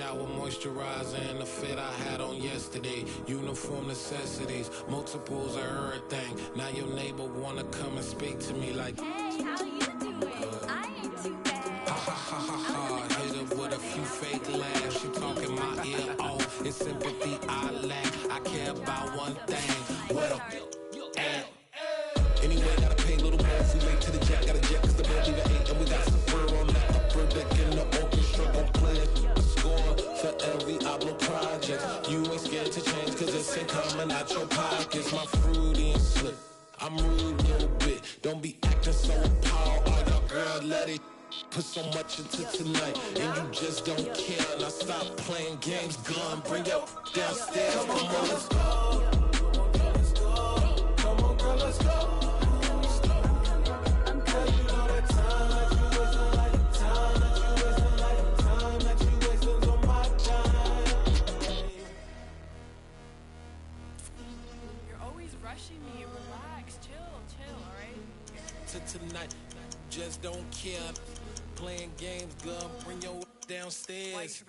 shower, moisturizer, and the fit I had on yesterday. Uniform necessities, multiples of everything. Now your neighbor wanna come and speak to me like, hey, how you doing? I ain't too bad. Ha ha ha ha ha. Hit her with a few fake laughs. She talking my ear off. It's sympathy I lack. I care about one thing. Well, anyway, gotta pay a little more if we late to the jet. Got a jet cause the bed leave at 8 and we got some fur on that upper deck in the orchestra. Gon' play a score for every Ablo project. You ain't scared to change cause it's ain't coming out your pockets. My fruity and slip. I'm rude a little bit. Don't be acting so appalled. All y'all girl, let it put so much into tonight. And you just don't care. Now stop playing games. Gun, bring your downstairs. Come on, let's go. Come on, girl, let's go. Me, relax, chill, all right? Tonight, just don't care. Playing games, gun, bring your downstairs.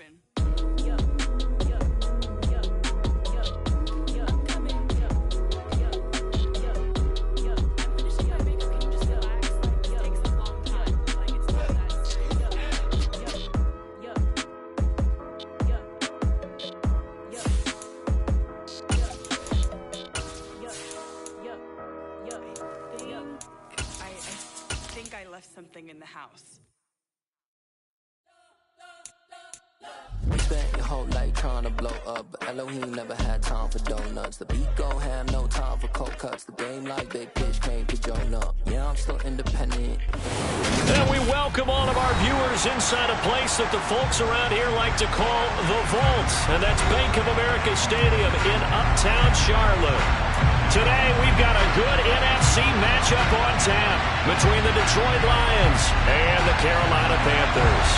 Something in the house. You spent your whole life trying to blow up, but Elohim never had time for donuts. The beat gon' have no time for cold cuts. The game like Big Pitch came to join up. Yeah, I'm still independent. And we welcome all of our viewers inside a place that the folks around here like to call the Vault, and that's Bank of America Stadium in Uptown Charlotte. Today, we've got a good NFC matchup on tap between the Detroit Lions and the Carolina Panthers.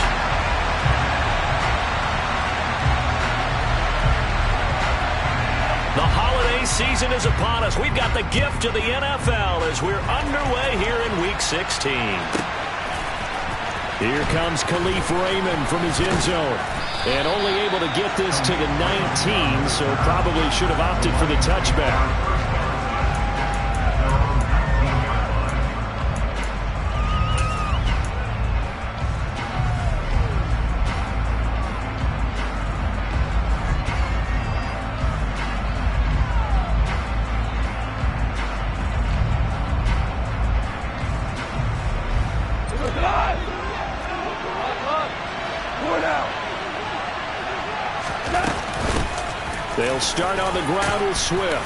The holiday season is upon us. We've got the gift of the NFL as we're underway here in Week 16. Here comes Khalif Raymond from his end zone. And only able to get this to the 19, so probably should have opted for the touchback. They'll start on the ground with Swift.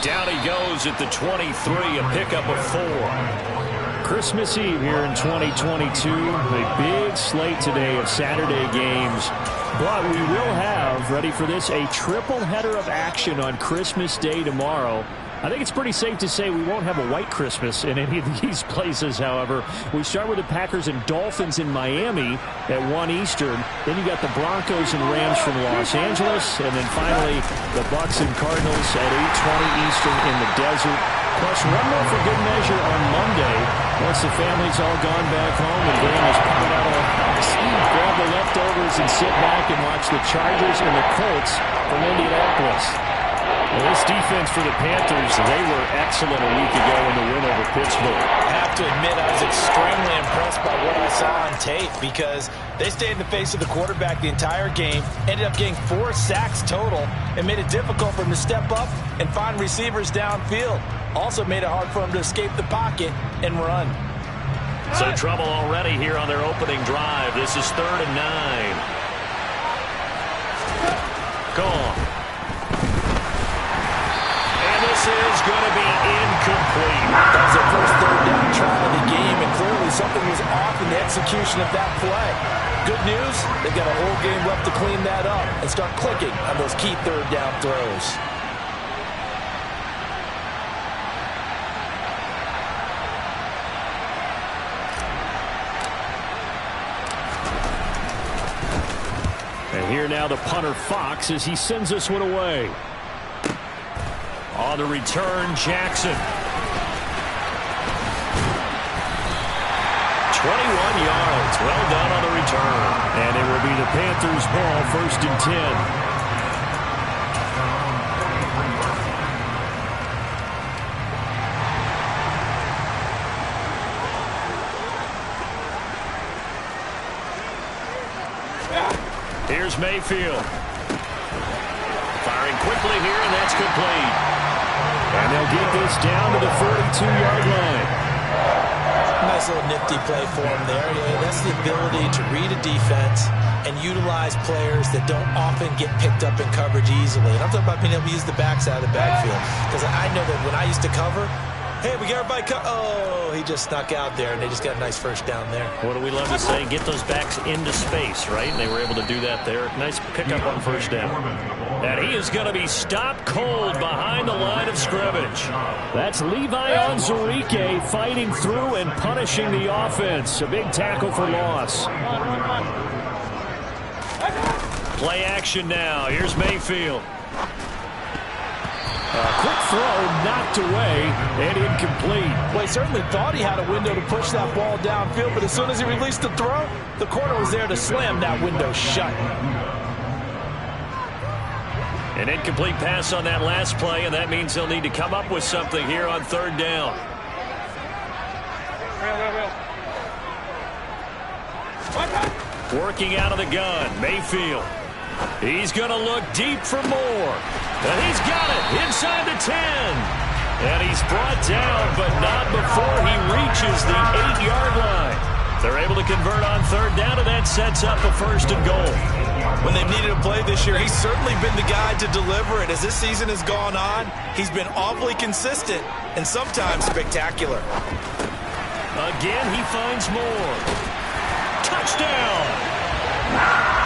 Down he goes at the 23, a pickup of 4. Christmas Eve here in 2022. A big slate today of Saturday games. But we will have, ready for this, a triple header of action on Christmas Day tomorrow. I think it's pretty safe to say we won't have a white Christmas in any of these places, however. We start with the Packers and Dolphins in Miami at 1 Eastern. Then you got the Broncos and Rams from Los Angeles. And then finally, the Bucs and Cardinals at 8:20 Eastern in the desert. Plus one more for good measure on Monday. Once the family's all gone back home and Graham has popped out of the house, grab the leftovers and sit back and watch the Chargers and the Colts from Indianapolis. Well, this defense for the Panthers, they were excellent a week ago in the win over Pittsburgh. I have to admit, I was extremely impressed by what I saw on tape because they stayed in the face of the quarterback the entire game, ended up getting 4 sacks total, and made it difficult for him to step up and find receivers downfield. Also made it hard for him to escape the pocket and run. So trouble already here on their opening drive. This is 3rd and 9. Gone. This is going to be incomplete. That was their first 3rd down try of the game, and clearly something was off in the execution of that play. Good news, they've got a whole game left to clean that up and start clicking on those key 3rd down throws. And here now the punter Fox as he sends this one away. On the return, Jackson. 21 yards. Well done on the return. And it will be the Panthers' ball, 1st and 10. Here's Mayfield. Firing quickly here, and that's complete. And they'll get this down to the 42-yard line. Nice little nifty play for him there. Yeah, that's the ability to read a defense and utilize players that don't often get picked up in coverage easily. And I'm talking about being able to use the backside of the backfield. Because I know that when I used to cover, hey, we got everybody oh, he just snuck out there, and they just got a nice first down there. What do we love to say? Get those backs into space, right? And they were able to do that there. Nice pickup on first down. And he is going to be stopped cold behind the line of scrimmage. That's Levi Onwuzurike fighting through and punishing the offense. A big tackle for loss. Play action now. Here's Mayfield. Quick throw, knocked away, and incomplete. Well, he certainly thought he had a window to push that ball downfield, but as soon as he released the throw, the corner was there to slam that window shut. An incomplete pass on that last play, and that means they'll need to come up with something here on 3rd down. Working out of the gun, Mayfield. He's going to look deep for more. And he's got it inside the 10. And he's brought down, but not before he reaches the 8-yard line. They're able to convert on 3rd down, and that sets up a 1st and goal. When they've needed a play this year, he's certainly been the guy to deliver it. As this season has gone on, he's been awfully consistent and sometimes spectacular. Again, he finds more. Touchdown!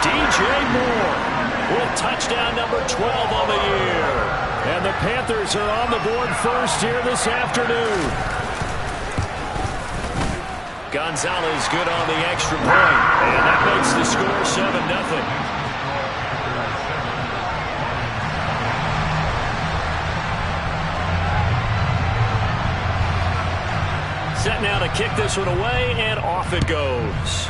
DJ Moore with touchdown number 12 on the year. And the Panthers are on the board first here this afternoon. Gonzalez good on the extra point. And that makes the score 7-0. Set now to kick this one away, and off it goes.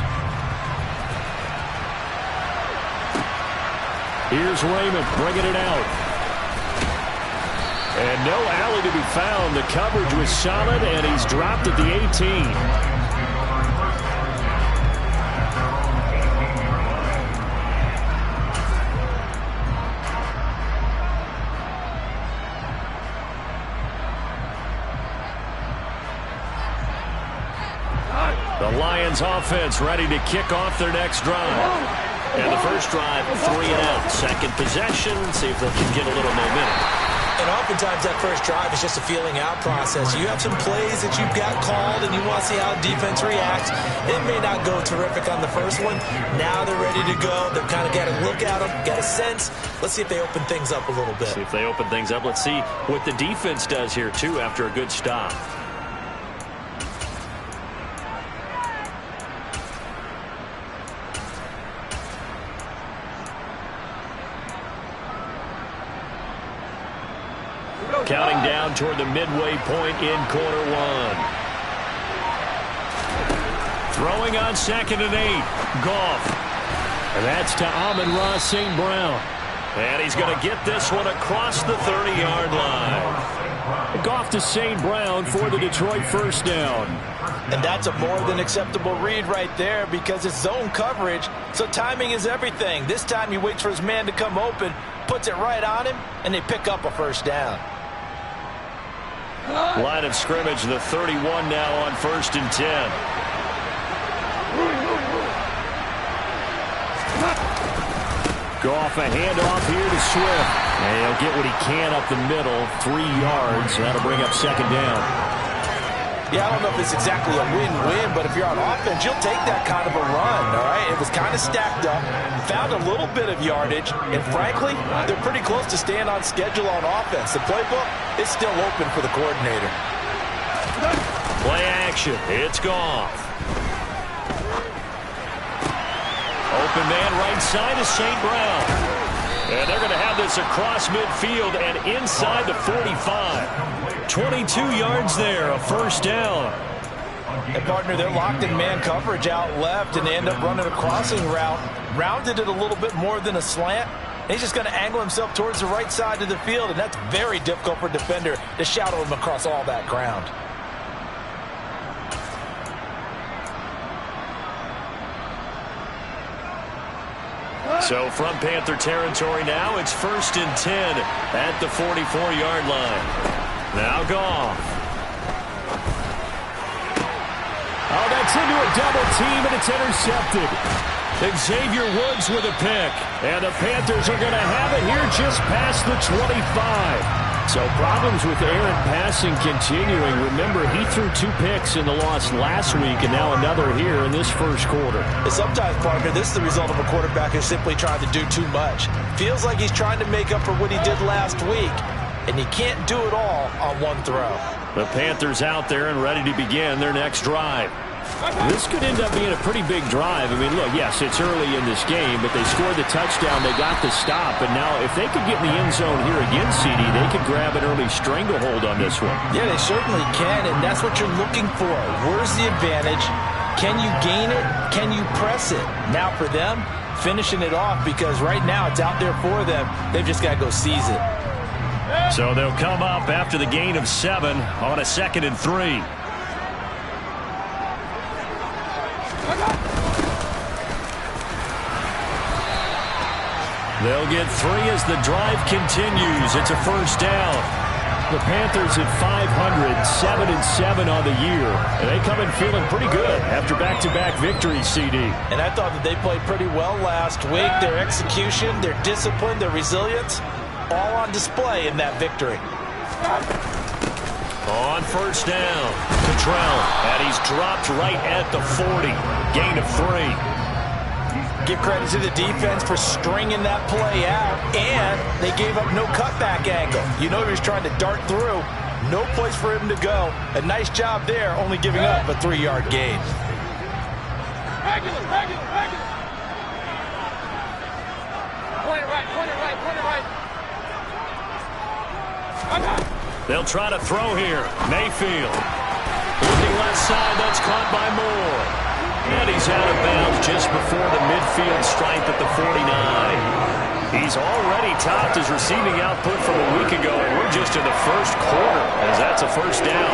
Here's Raymond bringing it out. And no alley to be found. The coverage was solid, and he's dropped at the 18. The Lions offense ready to kick off their next drive. And the first drive, 3 and out. Second possession, see if they can get a little momentum. And oftentimes that first drive is just a feeling out process. You have some plays that you've got called and you want to see how the defense reacts. It may not go terrific on the first one. Now they're ready to go. They've kind of got to look at them, got a sense. Let's see if they open things up a little bit. See if they open things up. Let's see what the defense does here, too, after a good stop. Counting down toward the midway point in quarter one. Throwing on 2nd and 8. Goff. And that's to Amon-Ra St. Brown. And he's going to get this one across the 30-yard line. Goff to St. Brown for the Detroit first down. And that's a more than acceptable read right there because it's zone coverage, so timing is everything. This time he waits for his man to come open, puts it right on him, and they pick up a first down. Line of scrimmage, the 31 now on 1st and 10. Goff, a handoff here to Swift. And he'll get what he can up the middle, 3 yards. That'll bring up 2nd down. Yeah, I don't know if it's exactly a win-win, but if you're on offense, you'll take that kind of a run, all right? It was kind of stacked up, found a little bit of yardage, and frankly, they're pretty close to staying on schedule on offense. The playbook is still open for the coordinator. Play action. It's Goff. Open man right side is St. Brown. And they're going to have this across midfield and inside the 45. 22 yards there, a first down. And, partner, they're locked in man coverage out left, and they end up running a crossing route. Rounded it a little bit more than a slant. He's just going to angle himself towards the right side of the field, and that's very difficult for a defender to shadow him across all that ground. So from Panther territory now, it's 1st and 10 at the 44-yard line. Now Goff. Oh, that's into a double team, and it's intercepted. Xavier Woods with a pick. And the Panthers are going to have it here just past the 25. So problems with Aaron passing continuing. Remember, he threw 2 picks in the loss last week, and now another here in this first quarter. And sometimes, partner, this is the result of a quarterback who's simply trying to do too much. Feels like he's trying to make up for what he did last week, and he can't do it all on one throw. The Panthers out there and ready to begin their next drive. This could end up being a pretty big drive. I mean, look, yes, it's early in this game, but they scored the touchdown. They got the stop, and now if they could get in the end zone here again, CD, they could grab an early stranglehold on this one. Yeah, they certainly can, and that's what you're looking for. Where's the advantage? Can you gain it? Can you press it? Now for them, finishing it off, because right now it's out there for them. They've just got to go seize it. So they'll come up after the gain of 7 on a 2nd and 3. They'll get 3 as the drive continues. It's a first down. The Panthers at 500, 7-7 on the year. And they come in feeling pretty good after back-to-back victories, CD. And I thought that they played pretty well last week. Their execution, their discipline, their resilience, all on display in that victory. On first down, Cottrell, and he's dropped right at the 40. Gain of 3. Give credit to the defense for stringing that play out, and they gave up no cutback angle. You know he was trying to dart through. No place for him to go. A nice job there, only giving up a 3-yard gain. Regular. Point it right. They'll try to throw here. Mayfield. Looking left side, that's caught by Moore. And he's out of bounds just before the midfield stripe at the 49. He's already topped his receiving output from a week ago, and we're just in the first quarter as that's a first down.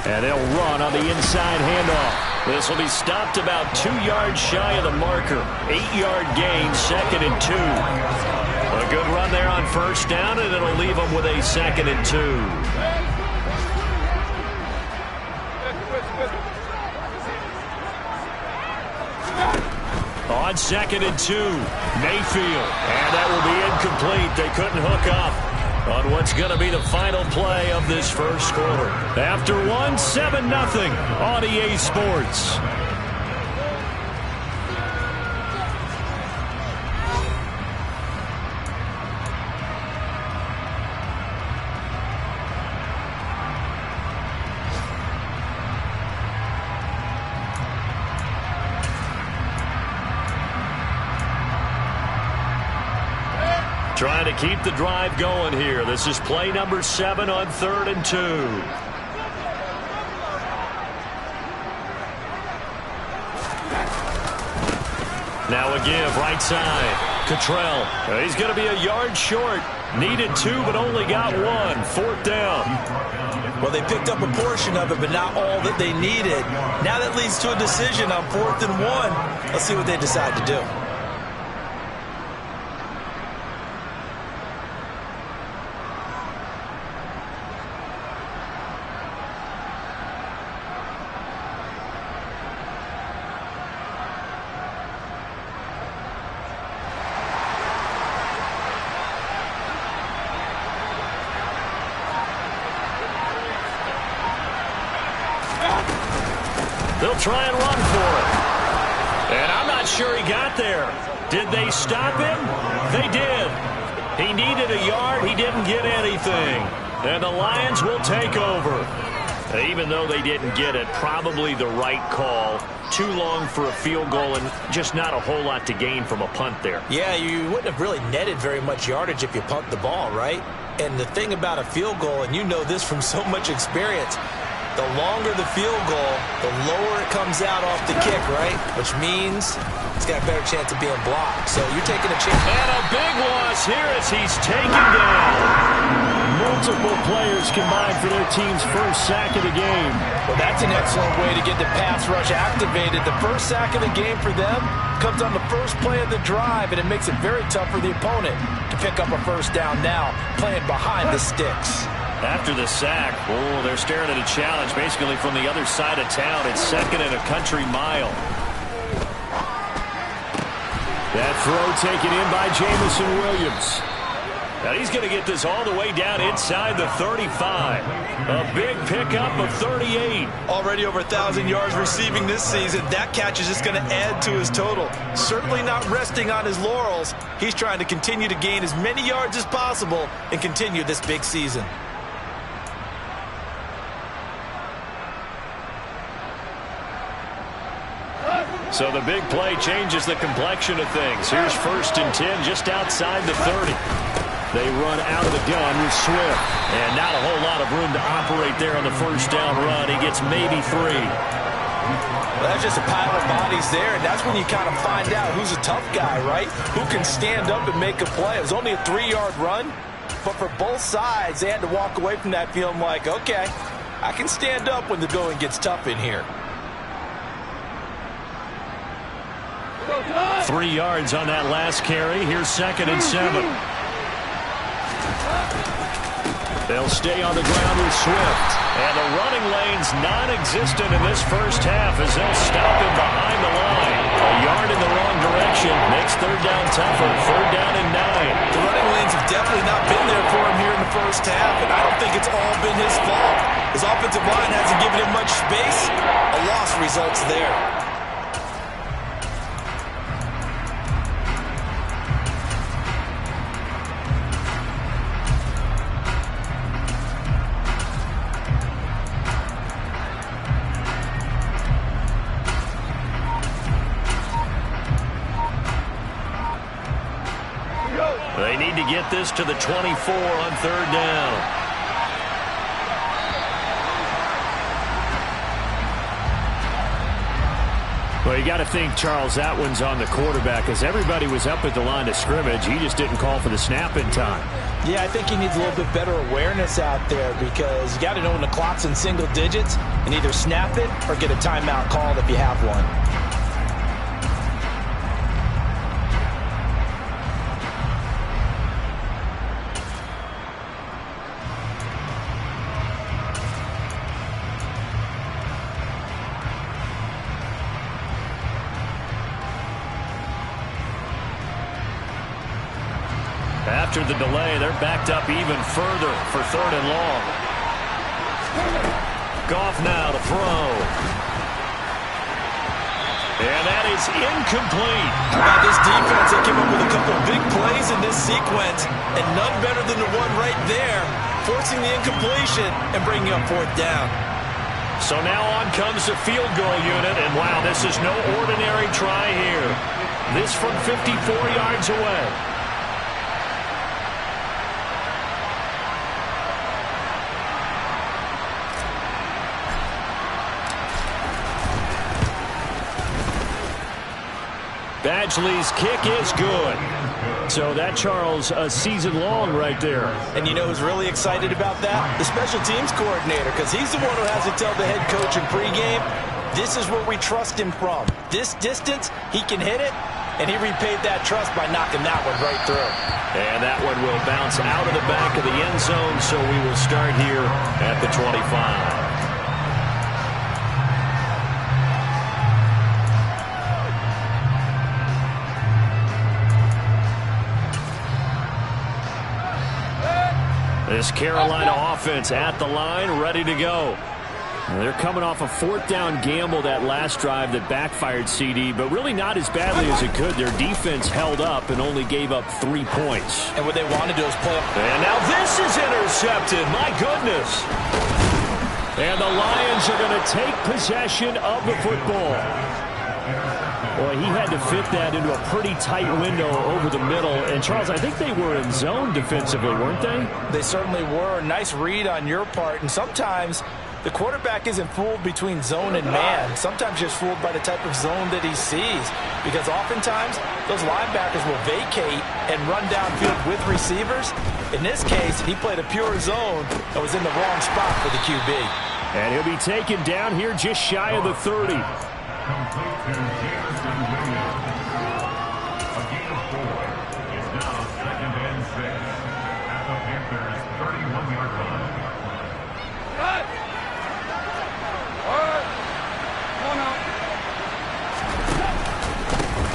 And they'll run on the inside handoff. This will be stopped about 2 yards shy of the marker. 8-yard gain, 2nd and 2. A good run there on first down, and it'll leave them with a 2nd and 2. On 2nd and 2, Mayfield. And that will be incomplete. They couldn't hook up on what's going to be the final play of this first quarter. After 7-0 on EA Sports. Trying to keep the drive going here. This is play number 7 on 3rd and 2. Now a give right side. Cottrell. He's going to be a yard short. Needed 2, but only got 1. 4th down. Well, they picked up a portion of it, but not all that they needed. Now that leads to a decision on 4th and 1. Let's see what they decide to do. They'll try and run for it. And I'm not sure he got there. Did they stop him? They did. He needed a yard. He didn't get anything. And the Lions will take over. Even though they didn't get it, probably the right call. Too long for a field goal and just not a whole lot to gain from a punt there. Yeah, you wouldn't have really netted very much yardage if you punt the ball, right? And the thing about a field goal, and you know this from so much experience, the longer the field goal, the lower it comes out off the kick, right? Which means it's got a better chance of being blocked. So you're taking a chance. And a big loss here as he's taken down. Multiple players combined for their team's first sack of the game. Well, that's an excellent way to get the pass rush activated. The first sack of the game for them comes on the first play of the drive, and it makes it very tough for the opponent to pick up a first down now, playing behind the sticks. After the sack, oh, they're staring at a challenge basically from the other side of town. It's second and a country mile. That throw taken in by Jamison Williams. Now he's going to get this all the way down inside the 35. A big pickup of 38. Already over 1,000 yards receiving this season. That catch is just going to add to his total. Certainly not resting on his laurels. He's trying to continue to gain as many yards as possible and continue this big season. So the big play changes the complexion of things. Here's 1st and 10 just outside the 30. They run out of the gun with Swift. And not a whole lot of room to operate there on the first down run. He gets maybe 3. Well, that's just a pile of bodies there, and that's when you kind of find out who's a tough guy, right? Who can stand up and make a play. It was only a 3-yard run, but for both sides, they had to walk away from that feeling like, okay, I can stand up when the going gets tough in here. 3 yards on that last carry. Here's 2nd and 7. They'll stay on the ground with Swift. And the running lane's non-existent in this first half as they'll stop him behind the line. A yard in the wrong direction makes 3rd down tougher. 3rd down and 9. The running lanes have definitely not been there for him here in the first half, and I don't think it's all been his fault. His offensive line hasn't given him much space. A loss results there. They need to get this to the 24 on 3rd down. Well, you got to think, Charles, that one's on the quarterback as everybody was up at the line of scrimmage. He just didn't call for the snap in time. Yeah, I think he needs a little bit better awareness out there because you got to know when the clock's in single digits and either snap it or get a timeout called if you have one. After the delay, they're backed up even further for 3rd and long. Goff now to throw. And that is incomplete. How about this defense? They came up with a couple of big plays in this sequence, and none better than the one right there, forcing the incompletion and bringing up 4th down. So now on comes the field goal unit, and wow, this is no ordinary try here. This from 54 yards away. Badgley's kick is good. So that, Charles, a season long right there. And you know who's really excited about that? The special teams coordinator, because he's the one who has to tell the head coach in pregame, this is where we trust him from. This distance, he can hit it, and he repaid that trust by knocking that one right through. And that one will bounce out of the back of the end zone, so we will start here at the 25. This Carolina offense at the line, ready to go. They're coming off a 4th down gamble that last drive that backfired, CD, but really not as badly as it could. Their defense held up and only gave up 3 points. And what they want to do is play up. And now this is intercepted. My goodness. And the Lions are going to take possession of the football. Boy, he had to fit that into a pretty tight window over the middle. And, Charles, I think they were in zone defensively, weren't they? They certainly were. Nice read on your part. And sometimes the quarterback isn't fooled between zone and man. Sometimes just fooled by the type of zone that he sees. Because oftentimes, those linebackers will vacate and run downfield with receivers. In this case, he played a pure zone that was in the wrong spot for the QB. And he'll be taken down here just shy of the 30.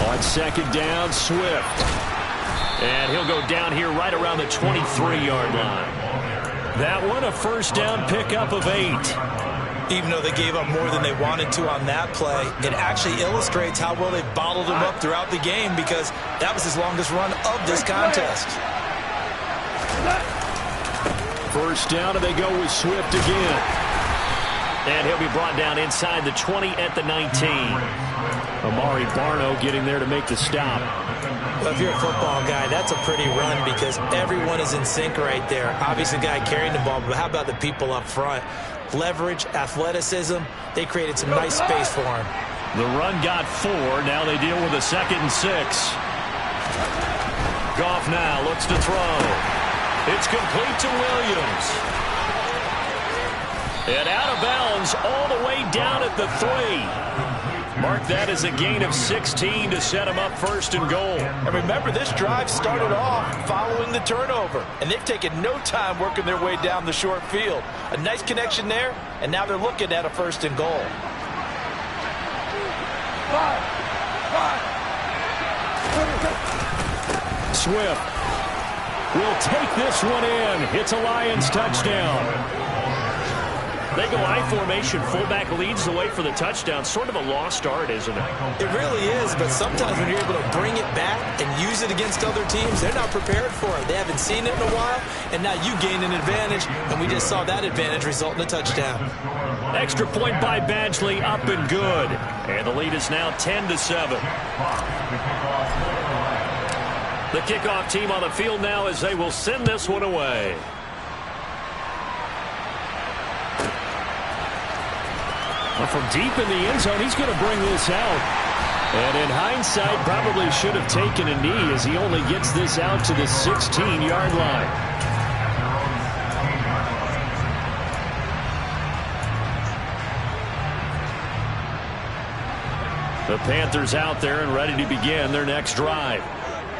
On second down, Swift. And he'll go down here right around the 23-yard line. That one, a first down pickup of 8. Even though they gave up more than they wanted to on that play, it actually illustrates how well they bottled him up throughout the game because that was his longest run of this contest. First down, and they go with Swift again. And he'll be brought down inside the 20 at the 19. Amari Barno getting there to make the stop. Well, if you're a football guy, that's a pretty run because everyone is in sync right there. Obviously, the guy carrying the ball, but how about the people up front? Leverage, athleticism, they created some nice space for him. The run got 4. Now they deal with a 2nd and 6. Goff now looks to throw. It's complete to Williams. And out of bounds all the way down at the 3. Mark that as a gain of 16 to set him up first and goal. And remember, this drive started off following the turnover. And they've taken no time working their way down the short field. A nice connection there, and now they're looking at a first and goal. Swift will take this one in. It's a Lions touchdown. They go I formation. Fullback leads the way for the touchdown. Sort of a lost art, isn't it? It really is, but sometimes when you're able to bring it back and use it against other teams, they're not prepared for it. They haven't seen it in a while, and now you gain an advantage, and we just saw that advantage result in a touchdown. Extra point by Badgley, up and good. And the lead is now 10-7. The kickoff team on the field now as they will send this one away. From deep in the end zone, he's going to bring this out. And in hindsight, probably should have taken a knee as he only gets this out to the 16-yard line. The Panthers out there and ready to begin their next drive.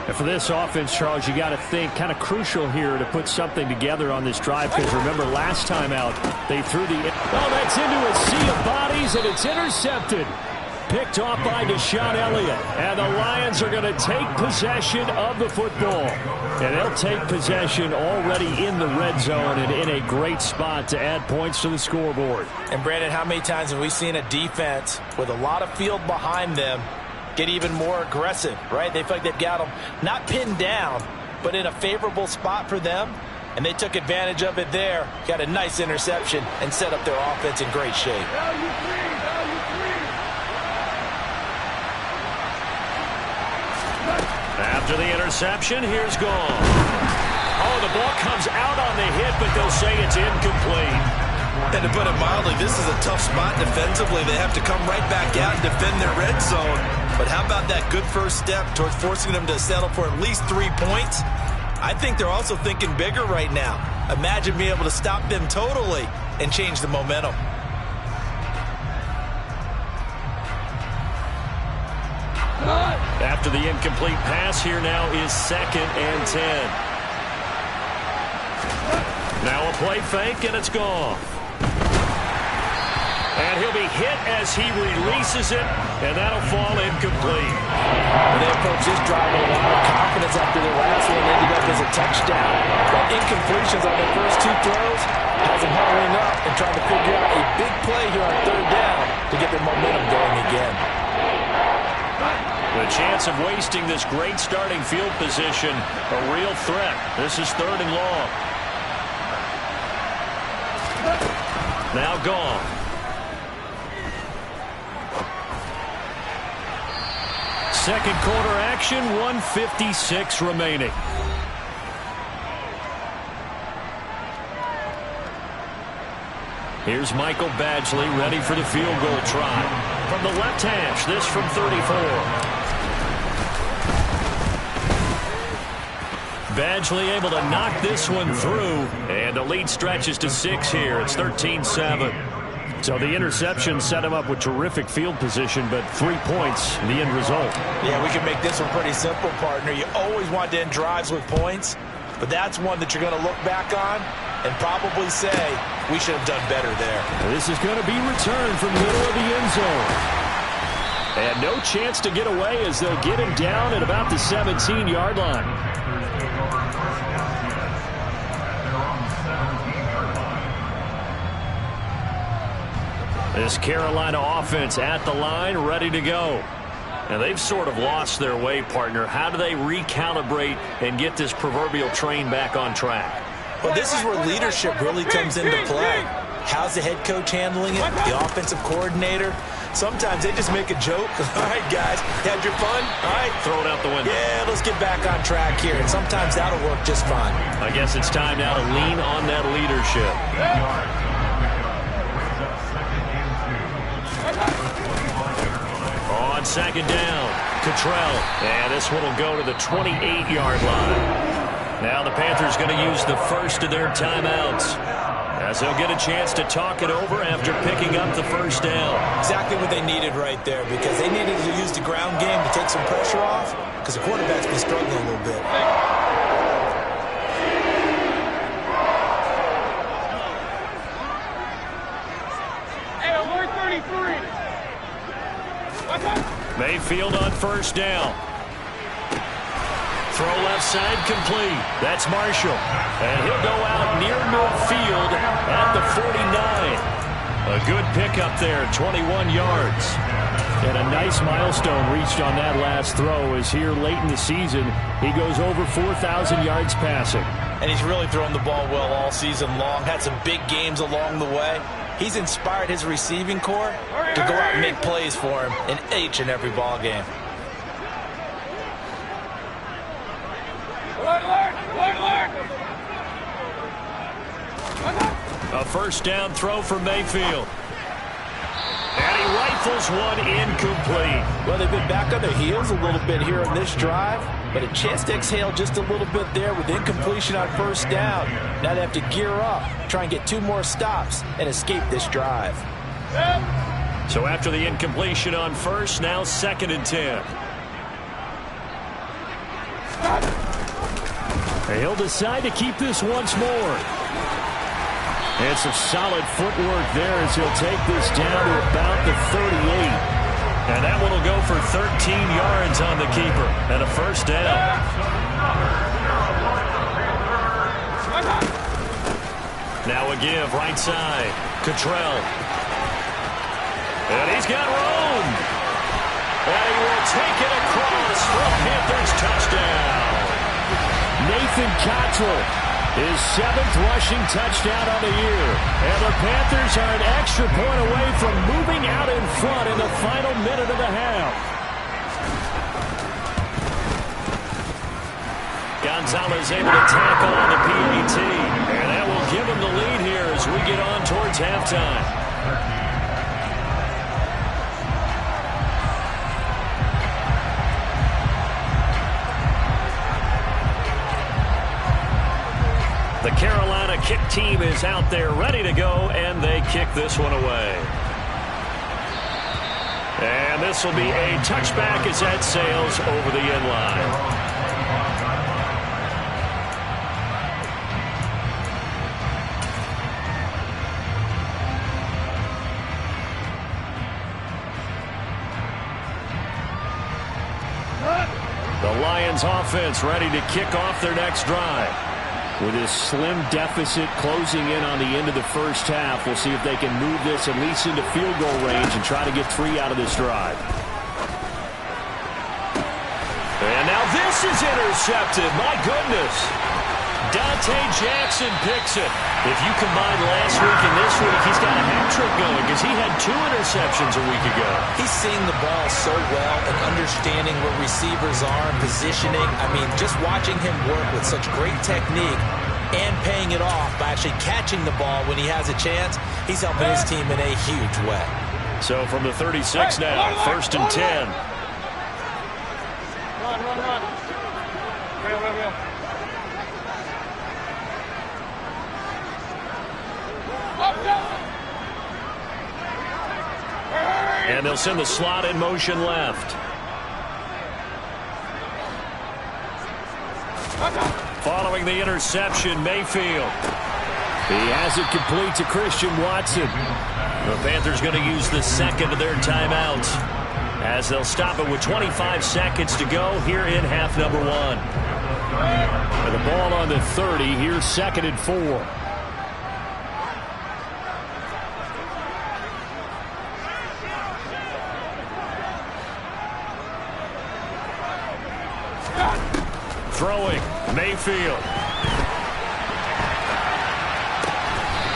And for this offense, Charles, you got to think kind of crucial here to put something together on this drive because remember last time out they threw the that's into a sea of bodies and it's intercepted. Picked off by Deshaun Elliott. And the Lions are going to take possession of the football. And they'll take possession already in the red zone and in a great spot to add points to the scoreboard. And Brandon, how many times have we seen a defense with a lot of field behind them get even more aggressive, right? They feel like they've got them not pinned down, but in a favorable spot for them, and they took advantage of it there, got a nice interception, and set up their offense in great shape. After the interception, here's Goff. Oh, the ball comes out on the hit, but they'll say it's incomplete. And to put it mildly, this is a tough spot defensively. They have to come right back out and defend their red zone. But how about that good first step towards forcing them to settle for at least 3 points? I think they're also thinking bigger right now. Imagine being able to stop them totally and change the momentum. After the incomplete pass, here now is 2nd and 10. Now a play fake, and it's gone. And he'll be hit as he releases it, and that'll fall incomplete. They approach this drive with a lot of confidence after their last one ended up as a touchdown. But incompletions on their first 2 throws has them huddling up and trying to figure out a big play here on 3rd down to get their momentum going again. The chance of wasting this great starting field position, a real threat. This is 3rd and long. now gone. Second quarter action, 1:56 remaining. Here's Michael Badgley ready for the field goal try. From the left hash, this from 34. Badgley able to knock this one through, and the lead stretches to 6 here. It's 13-7. So the interception set him up with terrific field position, but 3 points, the end result. Yeah, we can make this one pretty simple, partner. You always want to end drives with points, but that's one that you're going to look back on and probably say, we should have done better there. This is going to be returned from the middle of the end zone. And no chance to get away as they'll get him down at about the 17-yard line. This Carolina offense at the line, ready to go. And they've sort of lost their way, partner. How do they recalibrate and get this proverbial train back on track? Well, this is where leadership really comes into play. How's the head coach handling it? The offensive coordinator? Sometimes they just make a joke. All right, guys, you had your fun? All right. Throw it out the window. Yeah, let's get back on track here. And sometimes that'll work just fine. I guess it's time now to lean on that leadership. On second down, Cottrell. And this one will go to the 28-yard line. Now the Panthers going to use the first of their timeouts, as they'll get a chance to talk it over after picking up the first down. Exactly what they needed right there, because they needed to use the ground game to take some pressure off, because the quarterback's been struggling a little bit. Hey, alert 33. Mayfield on first down. Throw left side complete. That's Marshall. And he'll go out near midfield at the 49. A good pickup there, 21 yards. And a nice milestone reached on that last throw, as here late in the season, he goes over 4,000 yards passing. And he's really thrown the ball well all season long. Had some big games along the way. He's inspired his receiving corps to go out and make plays for him in each and every ball game. A first down throw for Mayfield. And he rifles one incomplete. Well, they've been back on their heels a little bit here on this drive, but a chance to exhale just a little bit there with incompletion on first down. Now they have to gear up, try and get 2 more stops, and escape this drive. So after the incompletion on first, now 2nd and 10. He'll decide to keep this once more. And some solid footwork there as he'll take this down to about the 38. And that one will go for 13 yards on the keeper and a first down. Now a give right side. Cottrell. And he's got room. And he will take it across for a Panthers touchdown. Nathan Cottrell, his 7th rushing touchdown on the year. And the Panthers are an extra point away from moving out in front in the final minute of the half. Gonzalez able to tackle on the PAT. And that will give him the lead here as we get on towards halftime. The Carolina kick team is out there ready to go, and they kick this one away. And this will be a touchback as that sails over the end line. The Lions offense ready to kick off their next drive. With this slim deficit closing in on the end of the first half, we'll see if they can move this at least into field goal range and try to get 3 out of this drive. And now this is intercepted. My goodness. Dante Donte Jackson picks it. If you combine last week and this week, he's got a hat trick going because he had 2 interceptions a week ago. He's seeing the ball so well and understanding where receivers are and positioning. I mean, just watching him work with such great technique and paying it off by actually catching the ball when he has a chance, he's helping his team in a huge way. So from the 36 now, 1st and 10. Run. Real. And they'll send the slot in motion left. Following the interception, Mayfield. He has it complete to Christian Watson. The Panthers going to use the second of their timeouts as they'll stop it with 25 seconds to go here in half number 1. With the ball on the 30, here's 2nd and 4. Throwing, Mayfield.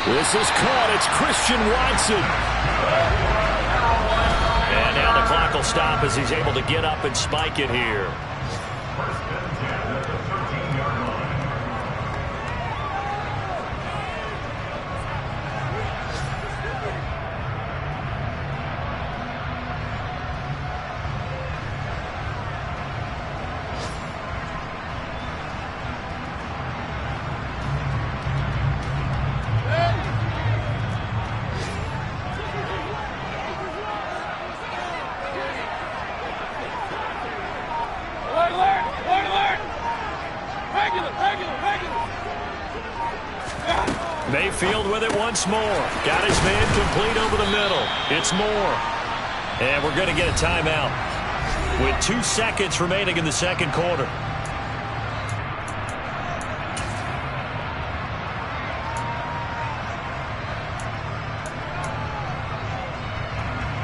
This is caught. It's Christian Watson. And now the clock will stop as he's able to get up and spike it here. Mayfield with it once more. Got his man complete over the middle. It's Moore. And we're going to get a timeout with 2 seconds remaining in the second quarter.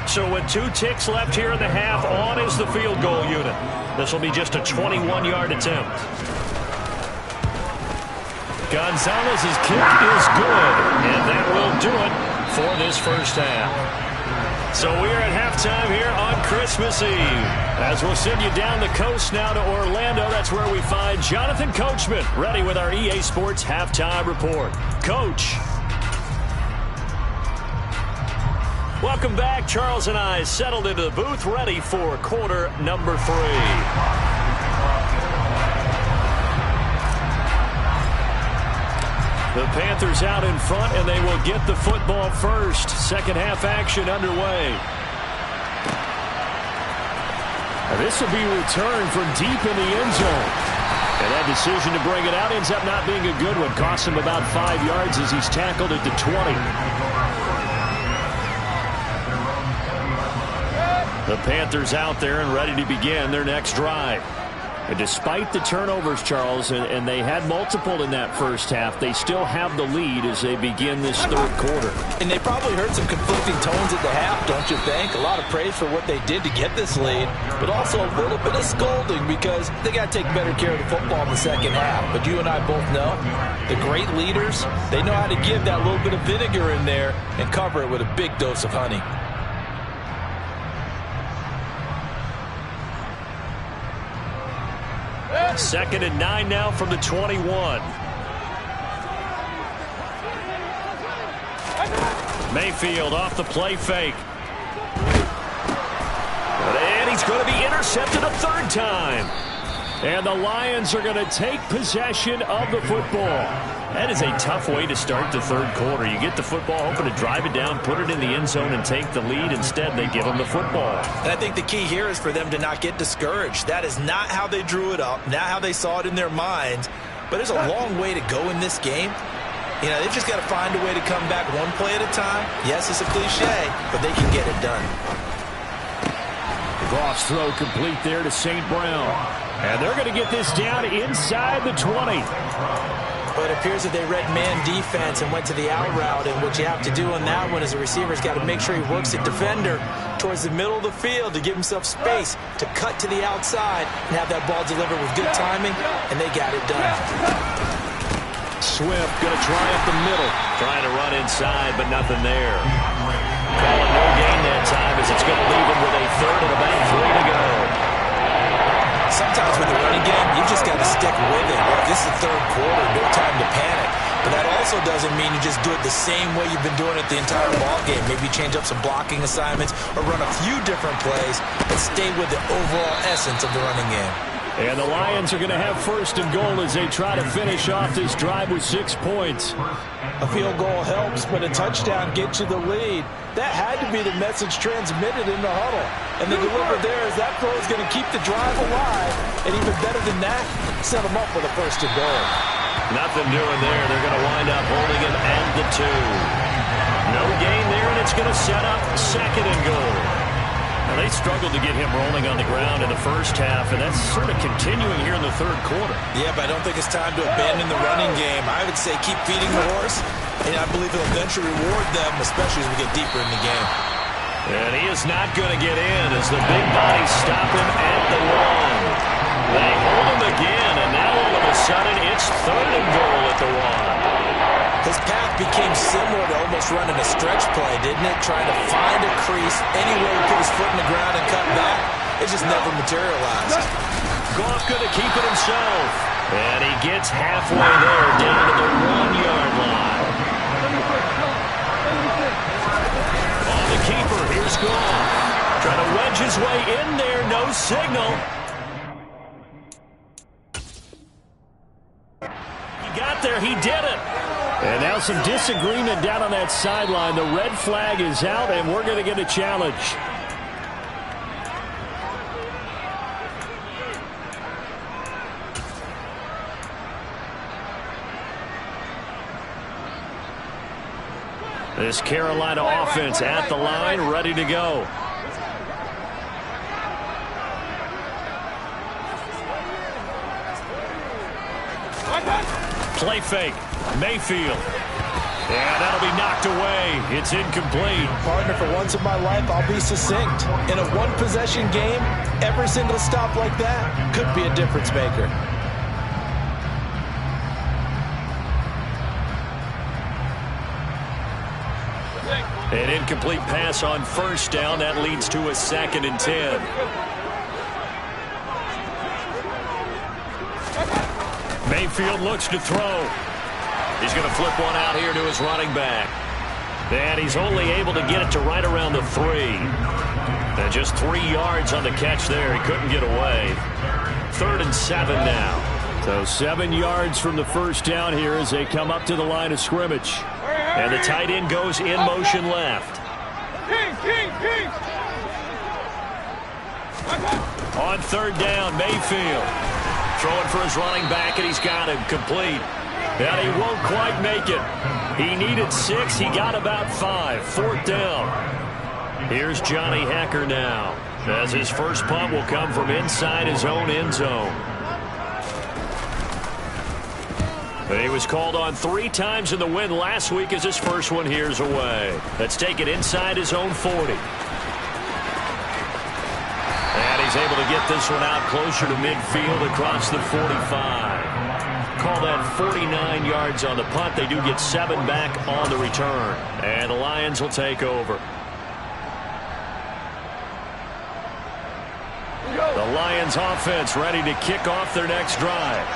So with 2 ticks left here in the half, on is the field goal unit. This will be just a 21-yard attempt. Gonzalez's kick is good, and that will do it for this first half. So we're at halftime here on Christmas Eve. As we'll send you down the coast now to Orlando, that's where we find Jonathan Coachman, ready with our EA Sports Halftime Report. Coach. Welcome back. Charles and I settled into the booth, ready for quarter number 3. The Panthers out in front, and they will get the football first. Second half action underway. Now this will be returned from deep in the end zone. And that decision to bring it out ends up not being a good one. Costs him about 5 yards as he's tackled at the 20. The Panthers out there and ready to begin their next drive. And despite the turnovers, Charles, and they had multiple in that first half, they still have the lead as they begin this third quarter. And they probably heard some conflicting tones at the half, don't you think? A lot of praise for what they did to get this lead, but also a little bit of scolding because they got to take better care of the football in the second half. But you and I both know the great leaders, they know how to give that little bit of vinegar in there and cover it with a big dose of honey. Second and 9 now from the 21. Mayfield off the play fake. And he's going to be intercepted a third time. And the Lions are going to take possession of the football. That is a tough way to start the third quarter. You get the football, hoping to drive it down, put it in the end zone, and take the lead. Instead, they give them the football. And I think the key here is for them to not get discouraged. That is not how they drew it up, not how they saw it in their minds. But there's a long way to go in this game. You know, they've just got to find a way to come back one play at a time. Yes, it's a cliche, but they can get it done. Goff's throw complete there to St. Brown. And they're going to get this down inside the 20. But it appears that they read man defense and went to the out route. And what you have to do on that one is the receiver's got to make sure he works the defender towards the middle of the field to give himself space to cut to the outside and have that ball delivered with good timing, and they got it done. Swift going to try up the middle. Trying to run inside, but nothing there. Calling no gain that time as it's going to leave him with a third and about 3 to go. Sometimes with the running game, you just got to stick with it. Well, this is the third quarter, no time to panic. But that also doesn't mean you just do it the same way you've been doing it the entire ball game. Maybe change up some blocking assignments or run a few different plays, but stay with the overall essence of the running game. And the Lions are going to have first and goal as they try to finish off this drive with 6 points. A field goal helps, but a touchdown gets you the lead. That had to be the message transmitted in the huddle. And the deliver there is that throw is going to keep the drive alive. And even better than that, set them up with a first and goal. Nothing doing there. They're going to wind up holding him at the 2. No gain there, and it's going to set up second and goal. Now, they struggled to get him rolling on the ground in the first half, and that's sort of continuing here in the third quarter. Yeah, but I don't think it's time to abandon the running game. I would say keep feeding the horse, and I believe it'll eventually reward them, especially as we get deeper in the game. And he is not going to get in as the big bodies stop him at the 1. They hold him again, and now all of a sudden it's third and goal at the 1. His path became similar to almost running a stretch play, didn't it? Trying to find a crease, anywhere to put his foot in the ground and cut back. It just never materialized. Goff going to keep it himself. And he gets halfway there, down to the 1-yard line. On the keeper, here's Goff. Trying to wedge his way in there, no signal. He got there, he did it. And now some disagreement down on that sideline. The red flag is out, and we're going to get a challenge. This Carolina offense at the line, ready to go. Play fake. Mayfield. And that'll be knocked away. It's incomplete. Partner, for once in my life, I'll be succinct. In a one-possession game, every single stop like that could be a difference maker. An incomplete pass on first down. That leads to a 2nd and 10. Mayfield looks to throw. He's going to flip one out here to his running back. And he's only able to get it to right around the 3. And just 3 yards on the catch there. He couldn't get away. 3rd and 7 now. So 7 yards from the first down here as they come up to the line of scrimmage. And the tight end goes in motion left. On 3rd down, Mayfield. Throwing for his running back, and he's got him complete. And he won't quite make it. He needed 6. He got about 5. 4th down. Here's Johnny Hekker now, as his first punt will come from inside his own end zone. He was called on 3 times in the win last week as his first one here's away. Let's take it inside his own 40. And he's able to get this one out closer to midfield across the 45. Call that 49 yards on the punt. They do get 7 back on the return. And the Lions will take over. The Lions offense ready to kick off their next drive.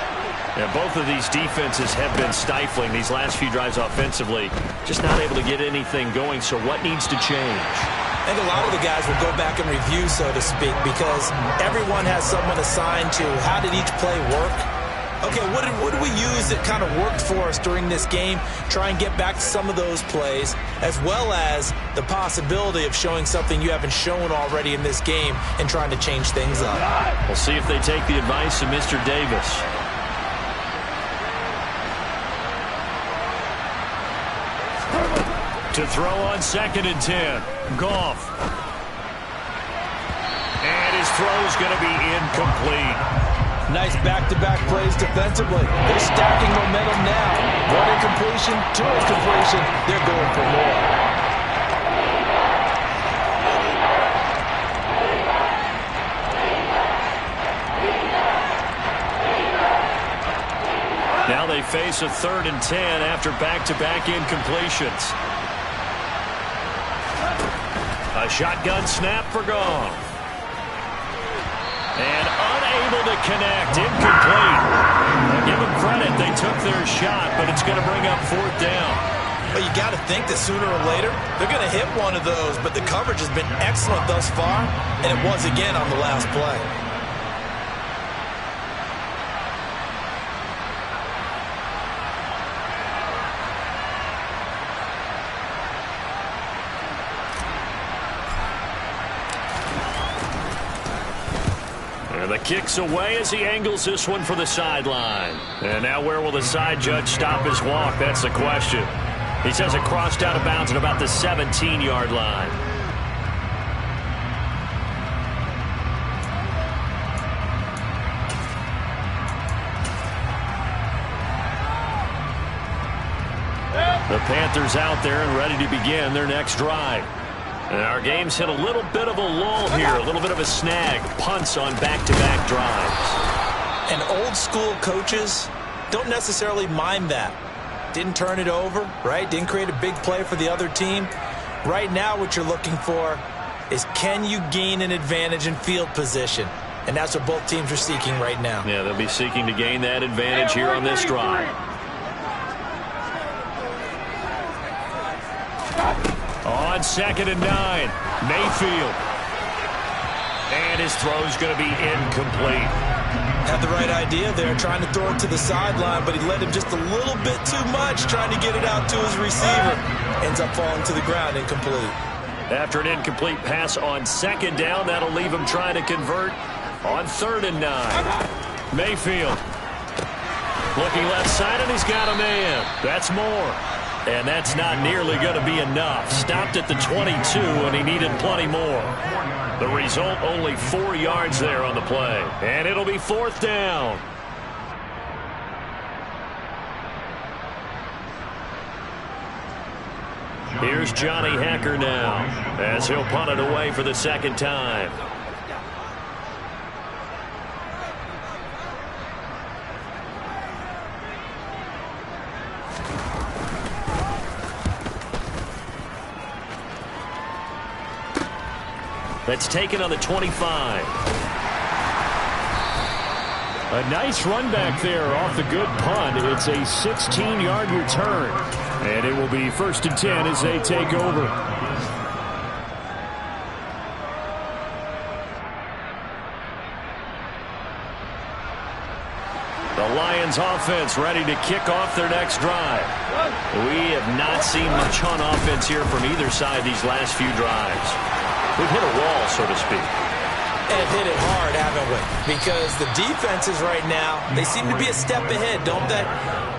And both of these defenses have been stifling these last few drives offensively. Just not able to get anything going. So what needs to change? I think a lot of the guys will go back and review, so to speak, because everyone has someone assigned to how did each play work. Okay, what did we use that kind of worked for us during this game? Try and get back to some of those plays, as well as the possibility of showing something you haven't shown already in this game and trying to change things up. We'll see if they take the advice of Mr. Davis. To throw on 2nd and 10. Goff. And his throw's going to be incomplete. Nice back-to-back plays defensively. They're stacking momentum now. 1 incompletion, 2 incompletion. They're going for more. Now they face a 3rd and 10 after back-to-back incompletions. A shotgun snap for Goff. And unable to connect. Incomplete. I'll give them credit. They took their shot, but it's going to bring up 4th down. Well, you got to think that sooner or later they're going to hit one of those, but the coverage has been excellent thus far, and it was again on the last play. And the kick's away as he angles this one for the sideline. And now where will the side judge stop his walk? That's the question. He says it crossed out of bounds at about the 17-yard line. The Panthers out there and ready to begin their next drive. And our game's hit a little bit of a lull here, a little bit of a snag. Punts on back-to-back drives. And old-school coaches don't necessarily mind that. Didn't turn it over, right? Didn't create a big play for the other team. Right now what you're looking for is, can you gain an advantage in field position? And that's what both teams are seeking right now. Yeah, they'll be seeking to gain that advantage here on this drive. On 2nd and 9, Mayfield. And his throw's going to be incomplete. Had the right idea there, trying to throw it to the sideline, but he led him just a little bit too much, trying to get it out to his receiver. Ends up falling to the ground, incomplete. After an incomplete pass on 2nd down, that'll leave him trying to convert on 3rd and 9. Mayfield looking left side, and he's got a man. That's more. And that's not nearly going to be enough. Stopped at the 22, and he needed plenty more. The result, only 4 yards there on the play. And it'll be 4th down. Here's Johnny Hacker now, as he'll punt it away for the 2nd time. That's taken on the 25. A nice run back there off the good punt. It's a 16-yard return. And it will be 1st and 10 as they take over. The Lions offense ready to kick off their next drive. We have not seen much on offense here from either side these last few drives. We've hit a wall, so to speak. And hit it hard, haven't we? Because the defenses right now, they seem to be a step ahead, don't they?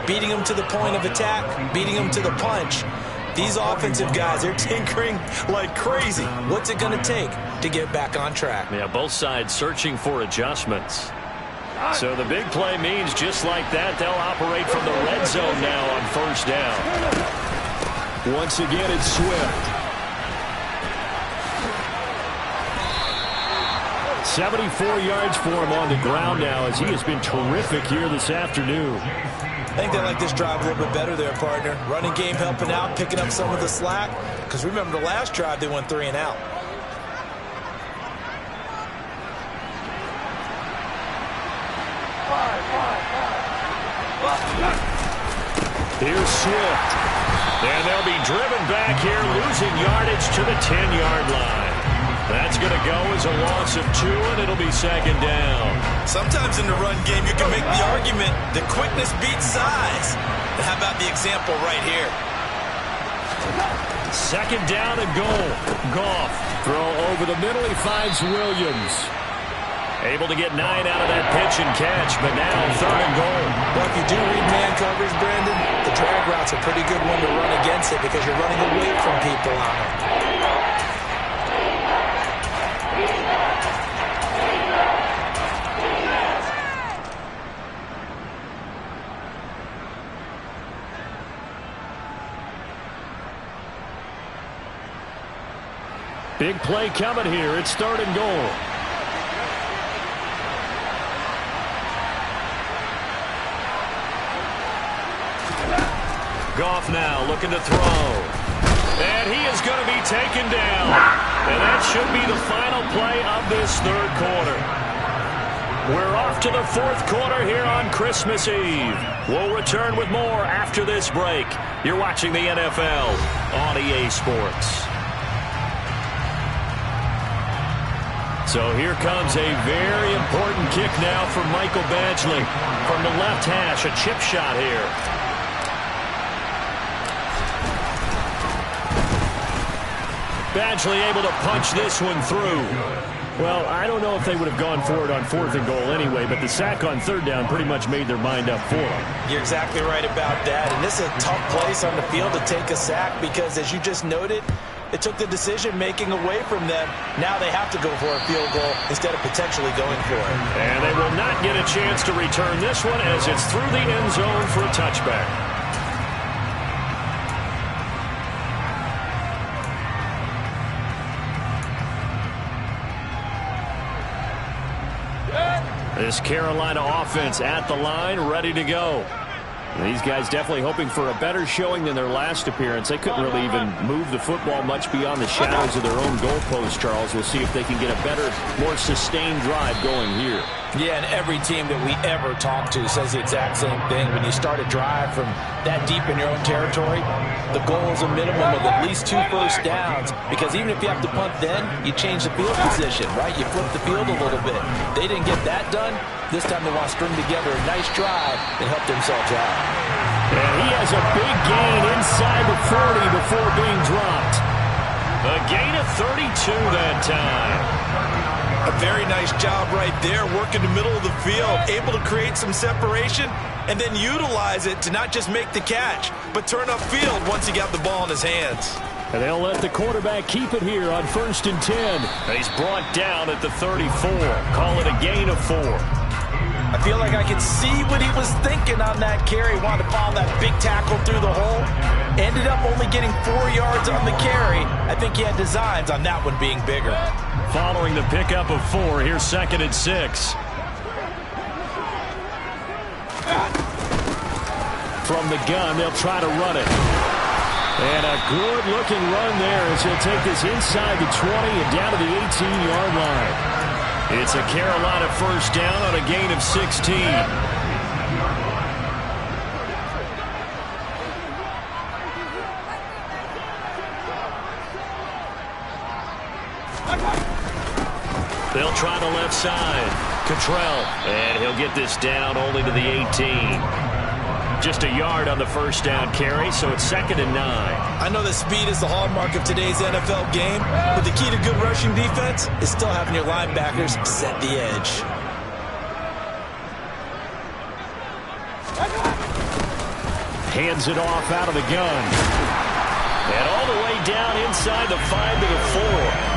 Beating them to the point of attack, beating them to the punch. These offensive guys, they're tinkering like crazy. What's it going to take to get back on track? Yeah, both sides searching for adjustments. So the big play means just like that, they'll operate from the red zone now on 1st down. Once again, it's Swift. 74 yards for him on the ground now, as he has been terrific here this afternoon. I think they like this drive a little bit better there, partner. Running game helping out, picking up some of the slack. Because remember the last drive, they went 3 and out. Here's Swift. And they'll be driven back here, losing yardage to the 10-yard line. That's going to go as a loss of 2, and it'll be 2nd down. Sometimes in the run game, you can make the argument that quickness beats size. And how about the example right here? 2nd down and goal. Goff. Throw over the middle. He finds Williams. Able to get 9 out of that pitch and catch, but now 3rd and goal. Well, if you do read man coverage, Brandon, the drag route's a pretty good one to run against it because you're running away from people on it. Big play coming here. It's 3rd and goal. Goff now looking to throw. And he is going to be taken down. And that should be the final play of this third quarter. We're off to the fourth quarter here on Christmas Eve. We'll return with more after this break. You're watching the NFL on EA Sports. So here comes a very important kick now for Michael Badgley. From the left hash, a chip shot here. Badgley able to punch this one through. Well, I don't know if they would have gone for it on 4th and goal anyway, but the sack on 3rd down pretty much made their mind up for them. You're exactly right about that. And this is a tough place on the field to take a sack because, as you just noted, it took the decision-making away from them. Now they have to go for a field goal instead of potentially going for it. And they will not get a chance to return this one as it's through the end zone for a touchback. This Carolina offense at the line, ready to go. These guys definitely hoping for a better showing than their last appearance. They couldn't really even move the football much beyond the shadows of their own goalpost, Charles. We'll see if they can get a better, more sustained drive going here. Yeah, and every team that we ever talk to says the exact same thing. When you start a drive from that deep in your own territory, the goal is a minimum of at least 2 first downs, because even if you have to punt then, you change the field position, right? You flip the field a little bit. They didn't get that done. This time they want to string together a nice drive and help themselves out. And he has a big gain inside the 40 before being dropped. A gain of 32 that time. A very nice job right there, working the middle of the field, able to create some separation, and then utilize it to not just make the catch, but turn upfield once he got the ball in his hands. And they'll let the quarterback keep it here on 1st and 10. He's brought down at the 34. Call it a gain of 4. I feel like I could see what he was thinking on that carry. Wanted to follow that big tackle through the hole. Ended up only getting 4 yards on the carry. I think he had designs on that one being bigger. Following the pickup of 4, here's 2nd and 6. From the gun, they'll try to run it. And a good-looking run there as he'll take this inside the 20 and down to the 18-yard line. It's a Carolina first down on a gain of 16. They'll try the left side. Cottrell, and he'll get this down only to the 18. Just a yard on the first down carry, so it's 2nd and 9. I know that speed is the hallmark of today's NFL game, but the key to good rushing defense is still having your linebackers set the edge. Hands it off out of the gun. And all the way down inside the 5 to the 4.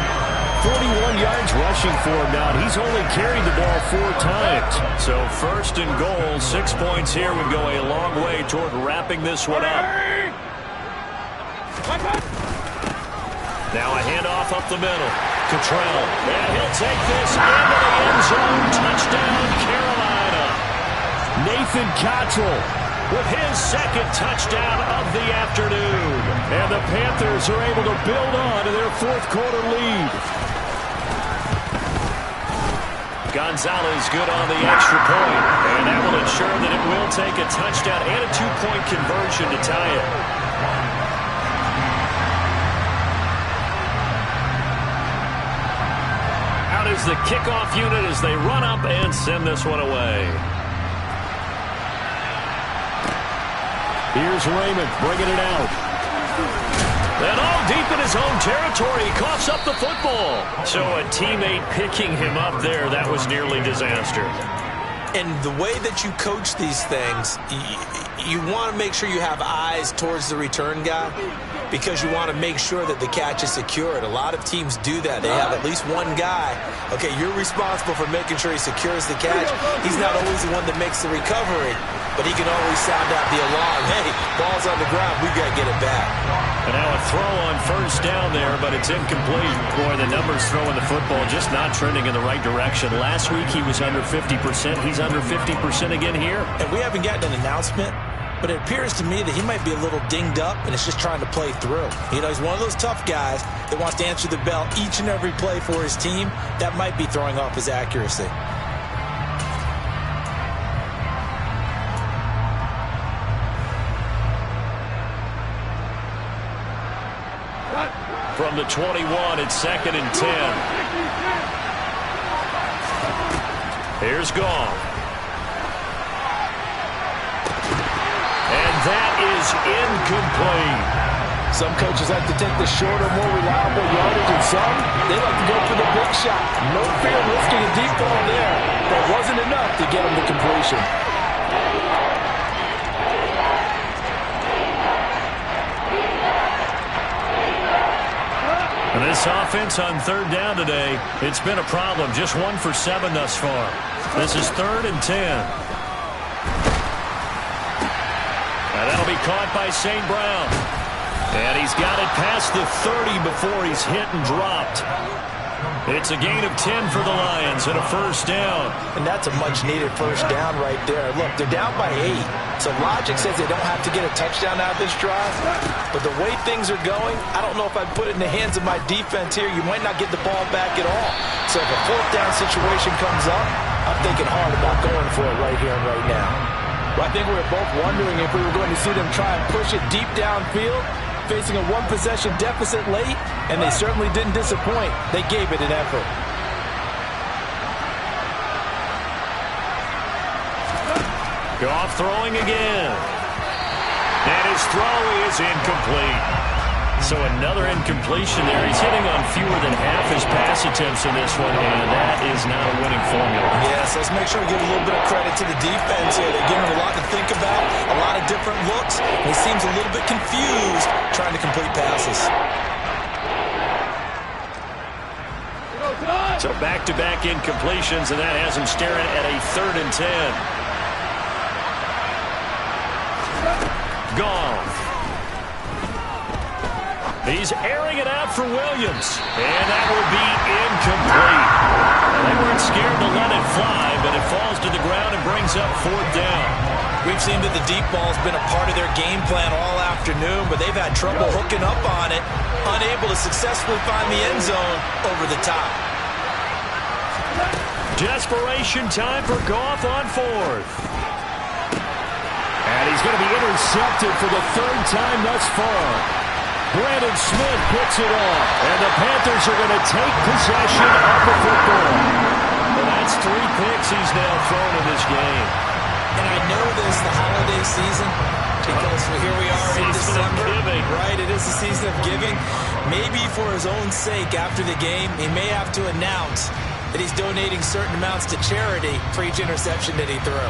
41 yards rushing for him now. He's only carried the ball 4 times. So 1st and goal, 6 points here would go a long way toward wrapping this one up. Now a handoff up the middle. Cottrell, and he'll take this into the end zone. Touchdown, Carolina. Nathan Cottrell with his 2nd touchdown of the afternoon. And the Panthers are able to build on to their 4th quarter lead. Gonzalez good on the extra point, and that will ensure that it will take a touchdown and a 2-point conversion to tie it. Out is the kickoff unit as they run up and send this one away. Here's Raymond bringing it out. And all deep in his own territory, he coughs up the football. So a teammate picking him up there, that was nearly disaster. And the way that you coach these things, you want to make sure you have eyes towards the return guy, because you want to make sure that the catch is secured. A lot of teams do that. They have at least one guy. Okay, you're responsible for making sure he secures the catch. He's not always the one that makes the recovery, but he can always sound out the alarm. Hey, ball's on the ground. We got to get it back. And now a throw on first down there, but it's incomplete. Boy, the numbers throwing the football just not trending in the right direction. Last week he was under 50%. He's under 50% again here. And we haven't gotten an announcement, but it appears to me that he might be a little dinged up and is just trying to play through. You know, he's one of those tough guys that wants to answer the bell each and every play for his team. That might be throwing off his accuracy. From the 21, it's 2nd and 10. Here's Goff. And that is incomplete. Some coaches like to take the shorter, more reliable yardage, and some, they like to go for the big shot. No fear of risking a deep ball there. That wasn't enough to get him to completion. And this offense on 3rd down today, it's been a problem. Just 1 for 7 thus far. This is 3rd and 10. And that'll be caught by St. Brown. And he's got it past the 30 before he's hit and dropped. It's a gain of 10 for the Lions and a 1st down. And that's a much-needed 1st down right there. Look, they're down by 8. So logic says they don't have to get a touchdown out of this drive. But the way things are going, I don't know if I'd put it in the hands of my defense here. You might not get the ball back at all. So if a 4th down situation comes up, I'm thinking hard about going for it right here and right now. Well, I think we were both wondering if we were going to see them try and push it deep downfield, facing a 1-possession deficit late, and they certainly didn't disappoint. They gave it an effort. Goff throwing again. And his throw is incomplete. So another incompletion there. He's hitting on fewer than half his pass attempts in this one, and that is not a winning formula. Yes, let's make sure we give a little bit of credit to the defense here. They're giving him a lot to think about, a lot of different looks, and he seems a little bit confused trying to complete passes. So back-to-back incompletions, and that has him staring at a 3rd and 10. Goff. He's airing it out for Williams, and that will be incomplete. They weren't scared to let it fly, but it falls to the ground and brings up 4th down. We've seen that the deep ball's been a part of their game plan all afternoon, but they've had trouble hooking up on it, unable to successfully find the end zone over the top. Desperation time for Goff on 4th. And he's going to be intercepted for the 3rd time thus far. Brandon Smith puts it off, and the Panthers are going to take possession of the football. And that's 3 picks he's now thrown in this game. And I know this is the holiday season because here we are in December. Right, it is the season of giving. Maybe for his own sake after the game, he may have to announce that he's donating certain amounts to charity for each interception that he threw.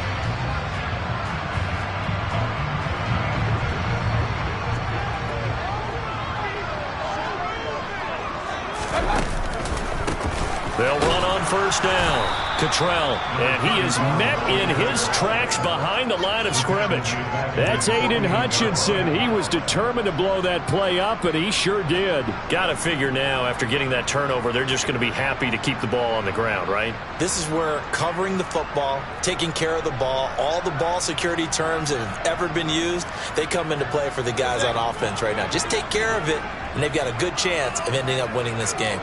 They'll run on 1st down. Cottrell, and he is met in his tracks behind the line of scrimmage. That's Aiden Hutchinson. He was determined to blow that play up, and he sure did. Got to figure now, after getting that turnover, they're just going to be happy to keep the ball on the ground, right? This is where covering the football, taking care of the ball, all the ball security terms that have ever been used, they come into play for the guys on offense right now. Just take care of it, and they've got a good chance of ending up winning this game.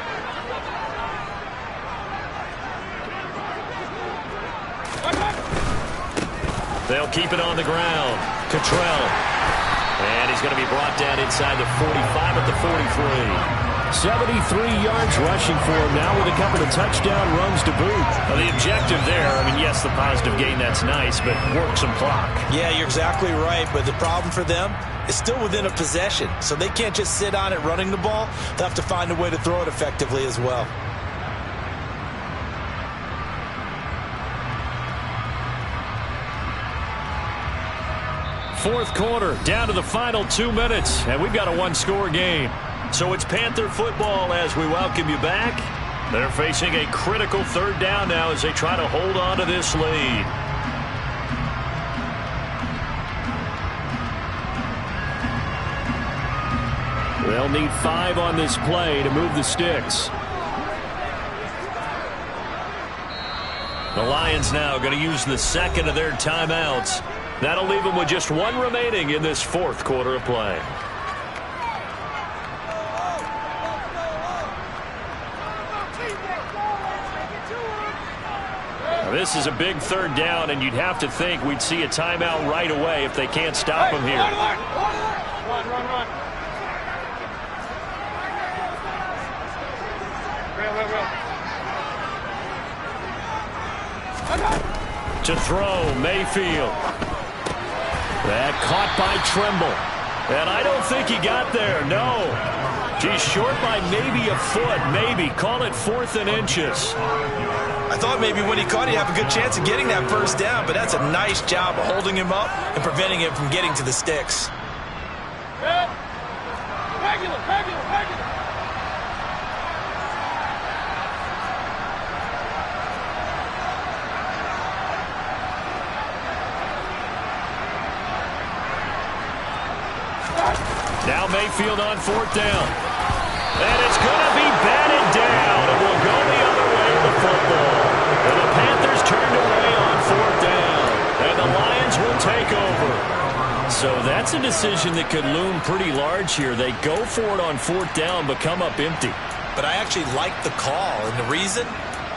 They'll keep it on the ground. Cottrell. And he's going to be brought down inside the 45 at the 43. 73 yards rushing for him now with a couple of touchdown runs to boot. Now the objective there, I mean, yes, the positive gain, that's nice, but work some clock. Yeah, you're exactly right, but the problem for them is still within a possession, so they can't just sit on it running the ball. They'll have to find a way to throw it effectively as well. Fourth quarter, down to the final 2 minutes, and we've got a 1-score game. So it's Panther football as we welcome you back. They're facing a critical 3rd down now as they try to hold on to this lead. They'll need 5 on this play to move the sticks. The Lions now going to use the 2nd of their timeouts That'll leave them with just one remaining in this fourth quarter of play. Now, this is a big third down, and you'd have to think we'd see a timeout right away if they can't stop them here. Run. To throw, Mayfield. That caught by Tremble. And I don't think he got there, no. He's short by maybe a foot, maybe. Call it 4th and inches. I thought maybe when he caught it, he'd have a good chance of getting that first down, but that's a nice job of holding him up and preventing him from getting to the sticks. Regular. Now Mayfield on 4th down. And it's going to be batted down. It will go the other way with the football. And the Panthers turned away on 4th down. And the Lions will take over. So that's a decision that could loom pretty large here. They go for it on 4th down, but come up empty. But I actually like the call, and the reason?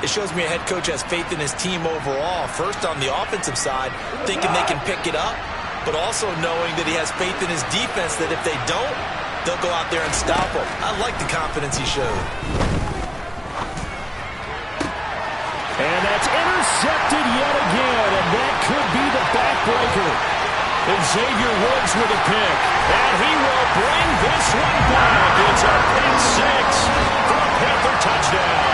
It shows me a head coach has faith in his team overall. First on the offensive side, thinking they can pick it up, but also knowing that he has faith in his defense that if they don't, they'll go out there and stop him. I like the confidence he showed. And that's intercepted yet again, and that could be the backbreaker. And Xavier Woods with a pick, and he will bring this one back. It's a pick six for a Panther touchdown.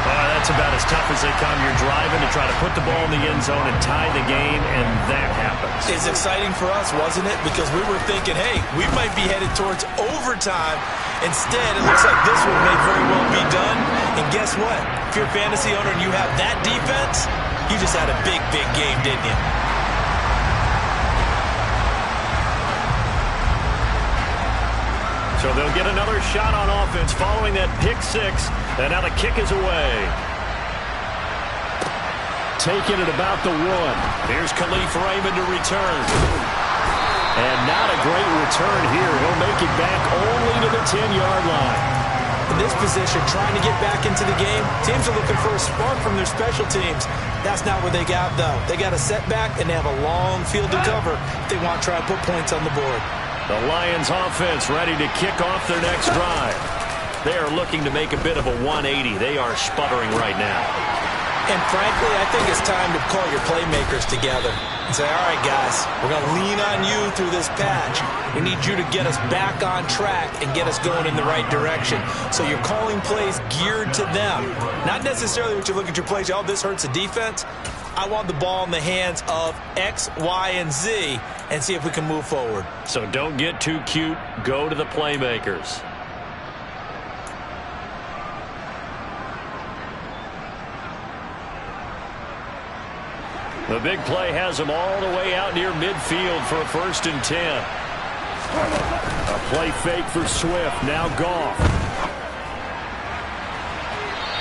That's about as tough as they come. You're driving to try to put the ball in the end zone and tie the game, and that happens. It's exciting for us, wasn't it? Because we were thinking, hey, we might be headed towards overtime. Instead, it looks like this one may very well be done. And guess what? If you're a fantasy owner and you have that defense, you just had a big, big game, didn't you? So they'll get another shot on offense following that pick six, and now the kick is away. Taking it about the 1. Here's Khalif Raymond to return. And not a great return here. He'll make it back only to the 10-yard line. In this position, trying to get back into the game, teams are looking for a spark from their special teams. That's not what they got, though. They got a setback, and they have a long field to cover if they want to try and put points on the board. The Lions offense ready to kick off their next drive. They are looking to make a bit of a 180. They are sputtering right now. And frankly, I think it's time to call your playmakers together and say, all right, guys, we're going to lean on you through this patch. We need you to get us back on track and get us going in the right direction. So you're calling plays geared to them. Not necessarily what you look at your plays, oh, this hurts the defense. I want the ball in the hands of X, Y, and Z and see if we can move forward. So don't get too cute. Go to the playmakers. The big play has them all the way out near midfield for a 1st and 10. A play fake for Swift. Now Goff.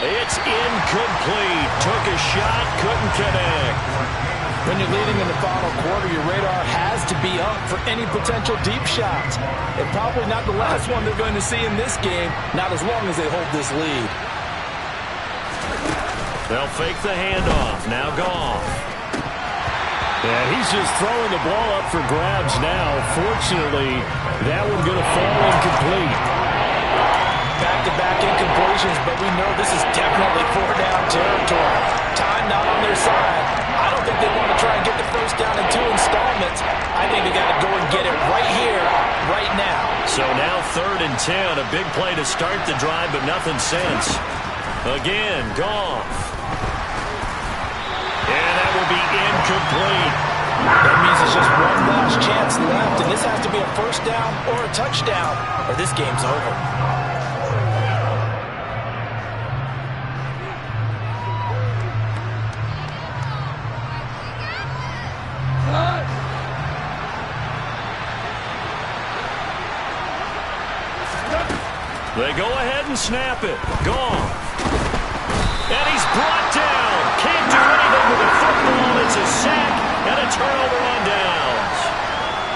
It's incomplete. Took a shot, couldn't connect. When you're leading in the final quarter, your radar has to be up for any potential deep shots. And probably not the last one they're going to see in this game, not as long as they hold this lead. They'll fake the handoff. Now Goff. Yeah, he's just throwing the ball up for grabs now. Fortunately, that one going to fall incomplete. Back-to-back incompletions, but we know this is definitely 4-down territory. Time not on their side. I don't think they want to try and get the first down in 2 installments. I think they got to go and get it right here, right now. So now 3rd and 10. A big play to start the drive, but nothing since. Again, Goff. And that will be incomplete. That means it's just one last chance left, and this has to be a 1st down or a touchdown, or this game's over. They go ahead and snap it. Gone. And he's brought down. Can't do anything with the football. It's a a sack and a turnover on downs.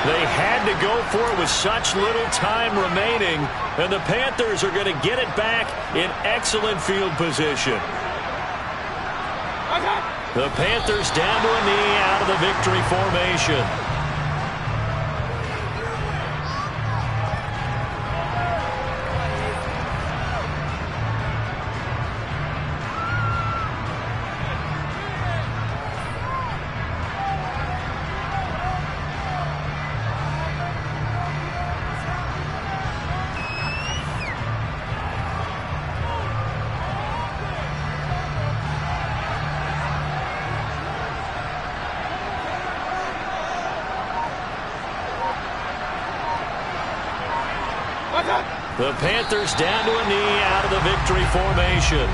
They had to go for it with such little time remaining, and the Panthers are going to get it back in excellent field position. The Panthers down to a knee out of the victory formation. The Panthers down to a knee out of the victory formation.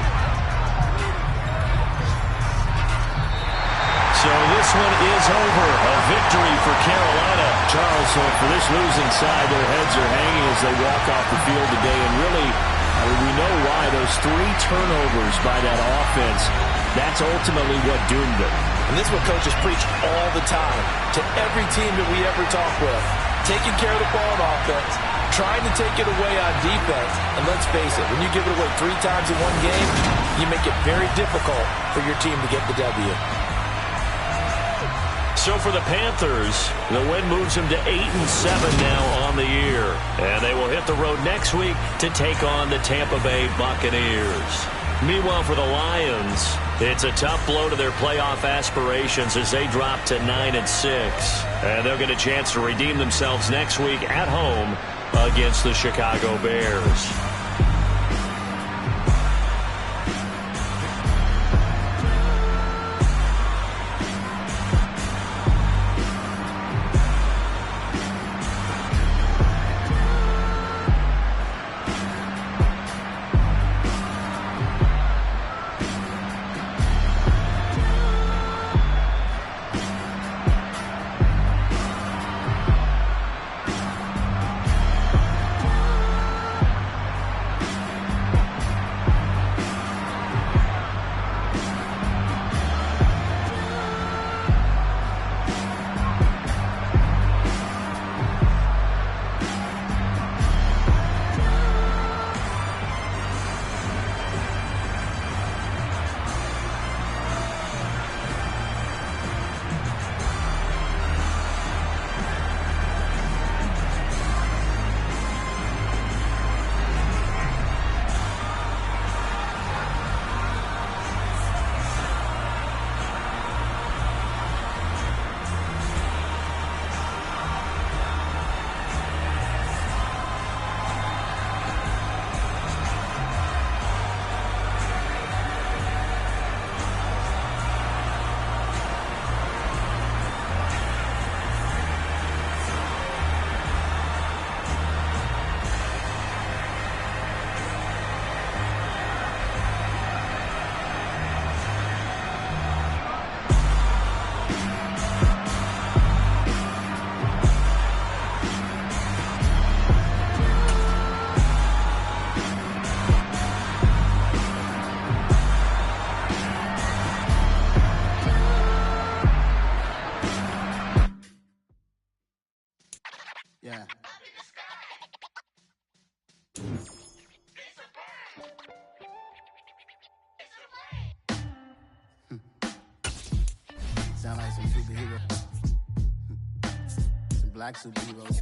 So this one is over. A victory for Carolina. Charles, for this losing side, their heads are hanging as they walk off the field today. And really, we know why. Those 3 turnovers by that offense, that's ultimately what doomed them. And this is what coaches preach all the time to every team that we ever talk with. Taking care of the ball on offense, trying to take it away on defense. And let's face it, when you give it away 3 times in one game, you make it very difficult for your team to get the W. So for the Panthers, the win moves them to 8-7 now on the year. And they will hit the road next week to take on the Tampa Bay Buccaneers. Meanwhile, for the Lions, it's a tough blow to their playoff aspirations as they drop to 9-6. And they'll get a chance to redeem themselves next week at home against the Chicago Bears. Sound like some superheroes. Some black superheroes.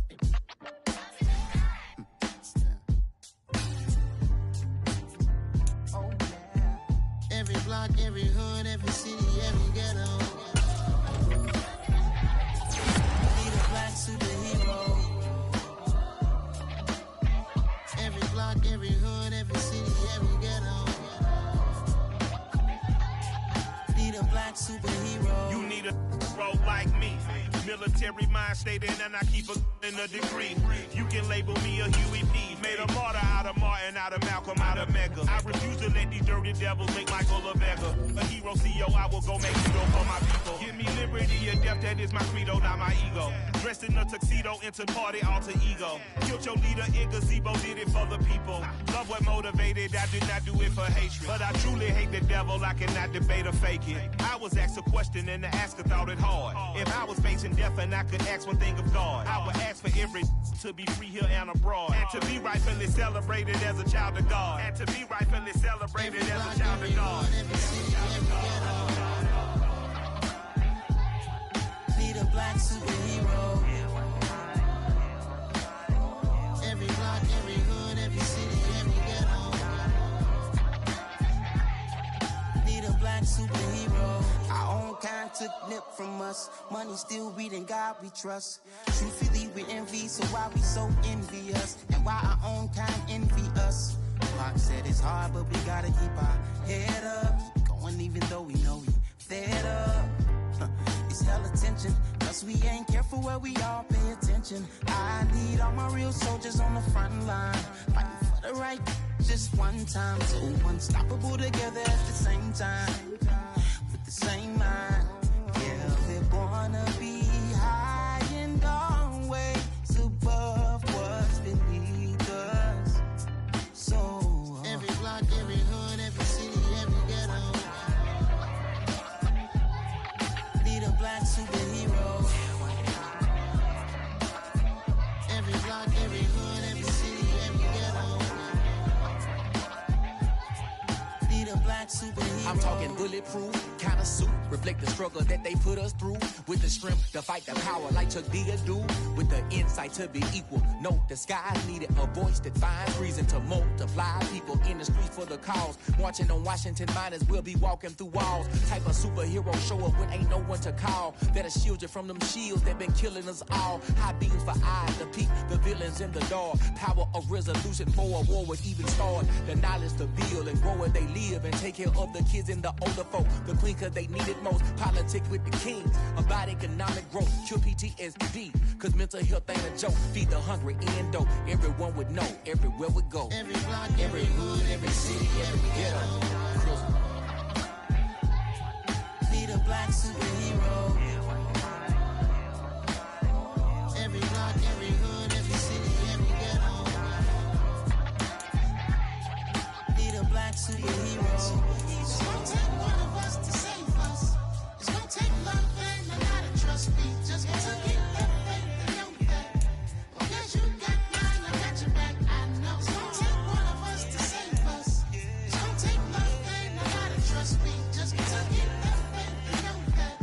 Oh, yeah. Every block, every hood, every city, every ghetto. Need a black superhero. Every block, every hood, every city, every ghetto. Need a black superhero. You need a role like me. Military mind state and I keep a degree. You can label me a Huey P. Made a martyr out of Martin, out of Malcolm, out of Mega. I refuse to let these dirty devils make Michael a beggar. A hero CEO, I will go make hero for my people. Give me liberty or death, that is my credo, not my ego. Dress Dressed in a tuxedo, into party alter ego. Killed your leader in gazebo, did it for the people. Love what motivated, I did not do it for hatred. But I truly hate the devil, I cannot debate or fake it. I was asked a question and the asker thought it hard. If I was facing death and I could ask one thing of God, I would ask for every to be free here and abroad. And to be rightfully celebrated as a child of God. And to be rightfully celebrated as a child of God. Need a black superhero. Every block, every hood, every city, every ghetto. Need a black superhero. Our own kind took nip from us. Money still reading God we trust. Truthfully we envy, so why we so envious? And why our own kind envy us? Pac said it's hard, but we gotta keep our head up. Going even though we know we fed up. It's hell attention, cause we ain't careful where we all pay attention. I need all my real soldiers on the front line, fighting for the right just one time. So unstoppable together at the same time, with the same mind. Yeah, we're gonna be high and always above what's beneath us. So every block, every hood, every city, every ghetto. Need a black superhero. Every block, every hood, every city, every ghetto. Need a black superhero. I'm talking bulletproof kind of suit, reflect the struggle that they put us through. With the strength to fight the power like Chuck D do. With the insight to be equal. No disguise needed. A voice that finds reason to multiply. People in the streets for the cause. Marching on Washington miners, we'll be walking through walls. Type of superhero show up when ain't no one to call. That'll shield you from them shields that been killing us all. High beams for eyes to peek the villains in the dark. Power of resolution for a war would even start. The knowledge to build and grow where they live and take care of the kids and the older folk. The queen cause they need it most. Politics with the king. About economic growth. Cure PTSD. Cause mental health ain't a joke. Feed the hungry and dope. Everyone would know. Everywhere we go. Every block, every hood, every city, every ghetto. Need a black superhero. Every block, every hood, every city, every ghetto. Need a black superhero. It's gonna take one of us to save us. It's gonna take love and a lot of trust. Me just gonna keep that faith in your back. Well, guess you got mine, I got your back. I know it's gonna take one of us to save us. It's gonna take love and a lot of trust. Me just gonna keep that faith in your back.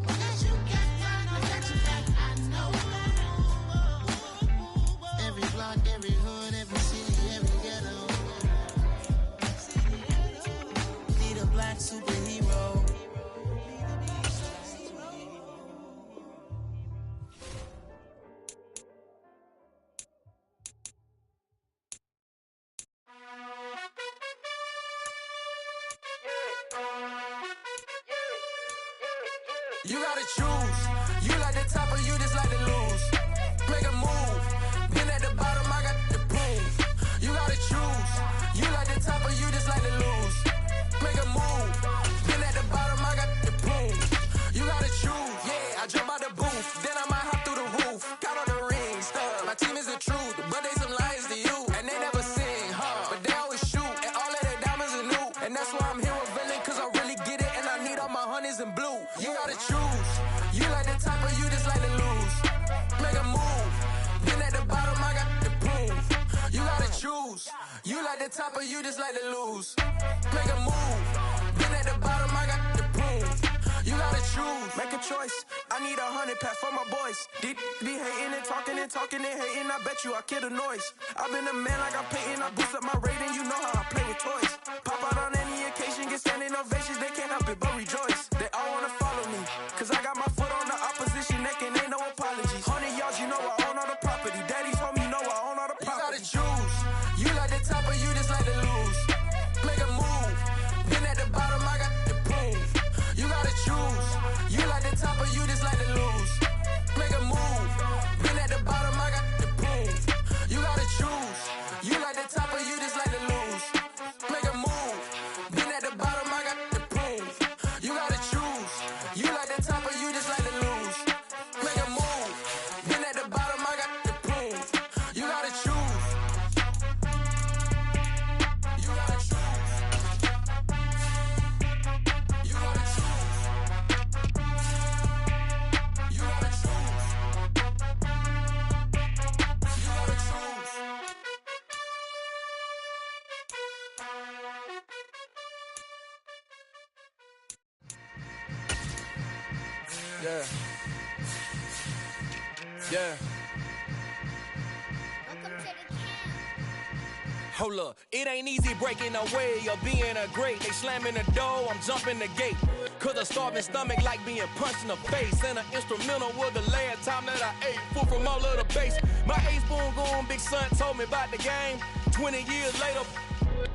Well, guess you got mine, I got your back. I know. Every block, every hood, every city, every ghetto. Need a black superhero. You gotta choose. You like the top or you just like to lose. Make a move. Been at the bottom, I got the proof. You gotta choose. You like the top or you just like to lose. Make a move. Been at the bottom, I got the proof. You gotta choose. Yeah, I jump out the booth. Then I might hop through the roof. Count on the ring stuff. My team is the truth, but they some liars to you. And they never sing, but they always shoot. And all of their diamonds are new. And that's why I'm here with villain, cause I really get it. And I need all my honeys in blue. You gotta choose. You like the top or you just like to lose. Make a move. Been at the bottom, I got the proof. You gotta choose. You like the top or you just like to lose. Make a move. Been at the bottom, I got the proof. You gotta choose. Make a choice. I need 100 pack for my boys. Be hating and talking and hating. I bet you I kill the noise. I've been a man like I'm painting. I boost up my rating. You know how I play with toys. Pop out on any occasion, get standing ovations. They can't help it but rejoice. They all wanna follow me, cause I got my foot on the opposition neck and ain't no apologies. 100 yards, you know I own all the property. Daddy's home, you know I own all the property. You gotta choose. You like the top or you just like to lose. Make a move. Been at the bottom, I got the proof. You gotta choose. You like the top or you just like to lose. Make a move. Been at the bottom, I got the proof. You gotta choose. You like the top or you just like to lose. Make a move. Been at the bottom, I got the proof. You gotta choose. You like the top or you just like to lose. Make a move. Yeah. Yeah. Hold up, it ain't easy breaking away or being a great. They slamming the door, I'm jumping the gate. Cause a starving stomach like being punched in the face. And an instrumental was the last time that I ate. Full from all of the bass. My ace boom goon, big son told me about the game. 20 years later,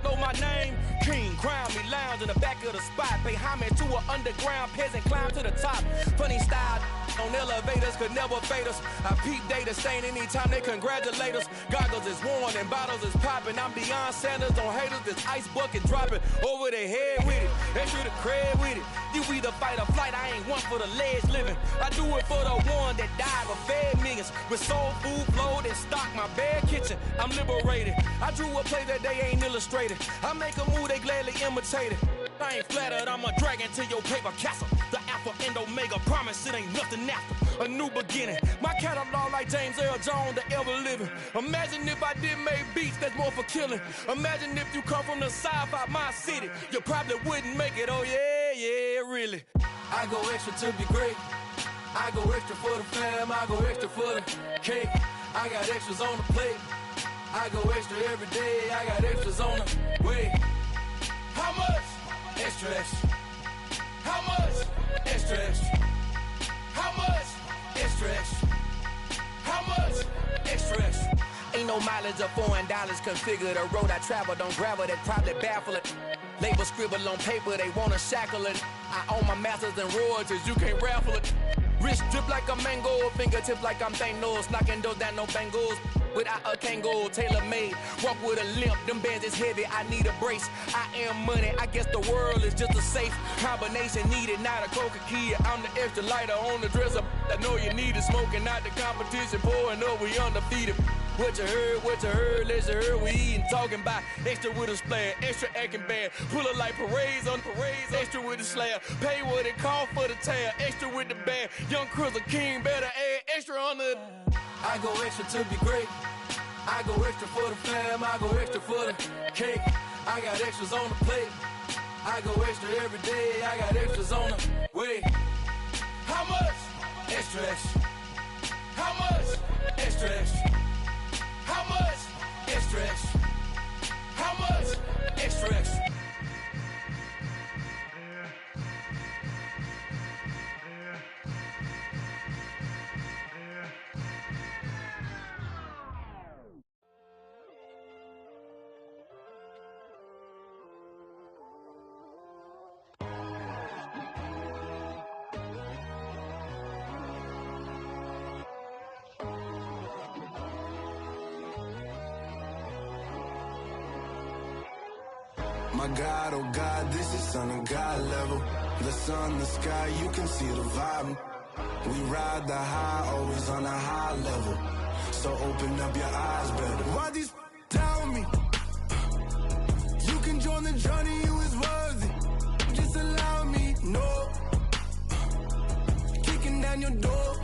know my name. King, crown me, lounge in the back of the spot. Pay homage to an underground peasant, climb to the top. Funny style on elevators could never fade us. I peep data stain anytime they congratulate us. Goggles is worn and bottles is popping. I'm beyond Sanders on haters, this ice bucket dropping over their head with it. Extra the cred with it. You either fight or flight, I ain't one for the ledge living. I do it for the one that died but fed millions. With soul food flowed and stocked my bare kitchen. I'm liberated. I drew a play that they ain't illustrated. I make a move, they gladly imitate it. I ain't flattered, I'm a dragon to your paper castle. The Alpha and Omega, promise it ain't nothing after. A new beginning. My catalog like James Earl Jones, the ever living. Imagine if I did make beats that's more for killing. Imagine if you come from the south out my city. You probably wouldn't make it, oh yeah, yeah, really. I go extra to be great. I go extra for the fam, I go extra for the cake. I got extras on the plate. I go extra every day, I got extras on the way. How much? Extra, extra. How much? Extra, extra. How much? Extra, extra. How much? Extra, extra. Ain't no mileage of $4 configure the road I travel. Don't gravel, that probably baffle it. Label scribble on paper, they wanna shackle it. I own my masters and royalties, you can't raffle it. Wrist drip like a mango, fingertips like I'm Thanos. Knocking those down, no bangles. Without a Kango, tailor-made. Walk with a limp, them bands is heavy, I need a brace. I am money, I guess the world is just a safe combination needed, not a coca key. I'm the extra lighter on the dresser. I know you need it, smoking out the competition, pouring up, we undefeated. What you heard, let you heard, we eatin', talking about extra with a splash, extra acting bad. Pull it like parades on parades, extra with the slab. Pay what it cost for the tab, extra with the bag. Young Crizzle King, better add extra on the. I go extra to be great. I go extra for the fam, I go extra for the cake. I got extras on the plate. I go extra every day, I got extras on the way. How much? Extra, extra. How much? Extra, extra. How much? Extra, extra. How much? Extra, extra. My God, oh God, this is Son of God level. The sun, the sky, you can see the vibe. We ride the high, always on a high level. So open up your eyes better. Why these tell me? You can join the journey, you is worthy. Just allow me, no. Kicking down your door.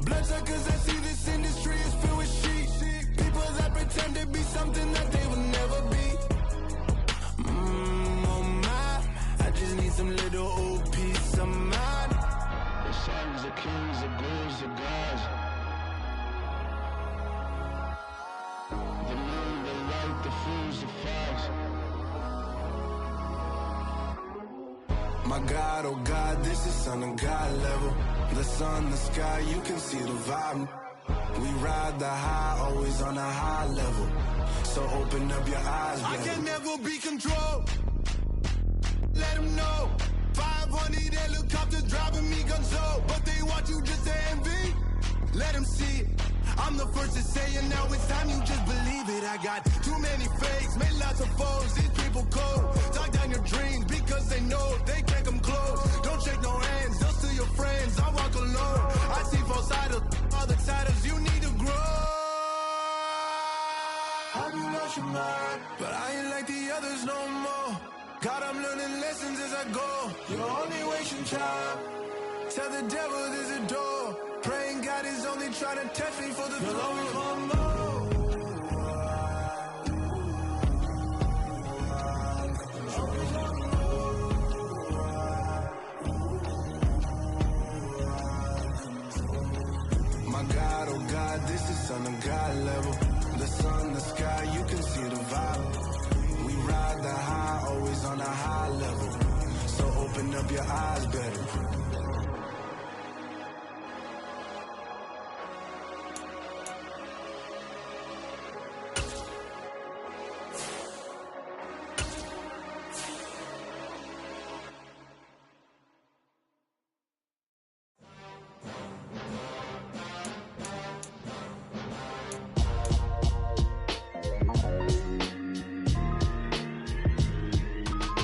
Bloodsuckers, I see this industry is filled with sheep. People that pretend to be something that they will never be. Oh my, I just need some little old peace of mind. The sons of kings, the ghouls, the gods. The moon, the light, the fools, the facts. My God, oh God, this is Son of God level. The sun, the sky, you can see the vibe. We ride the high, always on a high level. So open up your eyes, baby. I can never be controlled. Let them know. 500 helicopters driving me gonzo. But they want you just to envy. Let them see it. I'm the first to say it, now it's time you just believe it. I got too many fakes, made lots of foes. These people cold. Talk down your dreams because they know they can't come close. Don't shake no hands, they'll steal your friends. I walk alone. I see falsettos, other titles, you need to grow. Have you lost your mind? But I ain't like the others no more. God, I'm learning lessons as I go. You're only wasting time. Tell the devil there's a door. Praying God is only trying to test me for the throne. You'll always want more. God, this is on a God level. The sun, the sky, you can see the vibe. We ride the high, always on a high level. So open up your eyes better.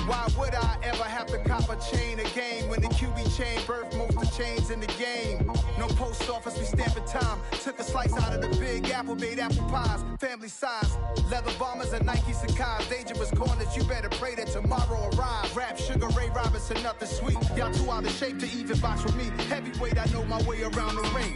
Why would I ever have to cop a chain again when the QB chain birthed most of chains in the game? No post office, we stamping time. Took a slice out of the big apple, made apple pies, family size. Leather bombers and Nike Sacai's. Dangerous corners, you better pray that tomorrow arrive. Rap, Sugar Ray Robinson, nothing sweet. Y'all too out of shape to even box with me. Heavyweight, I know my way around the ring.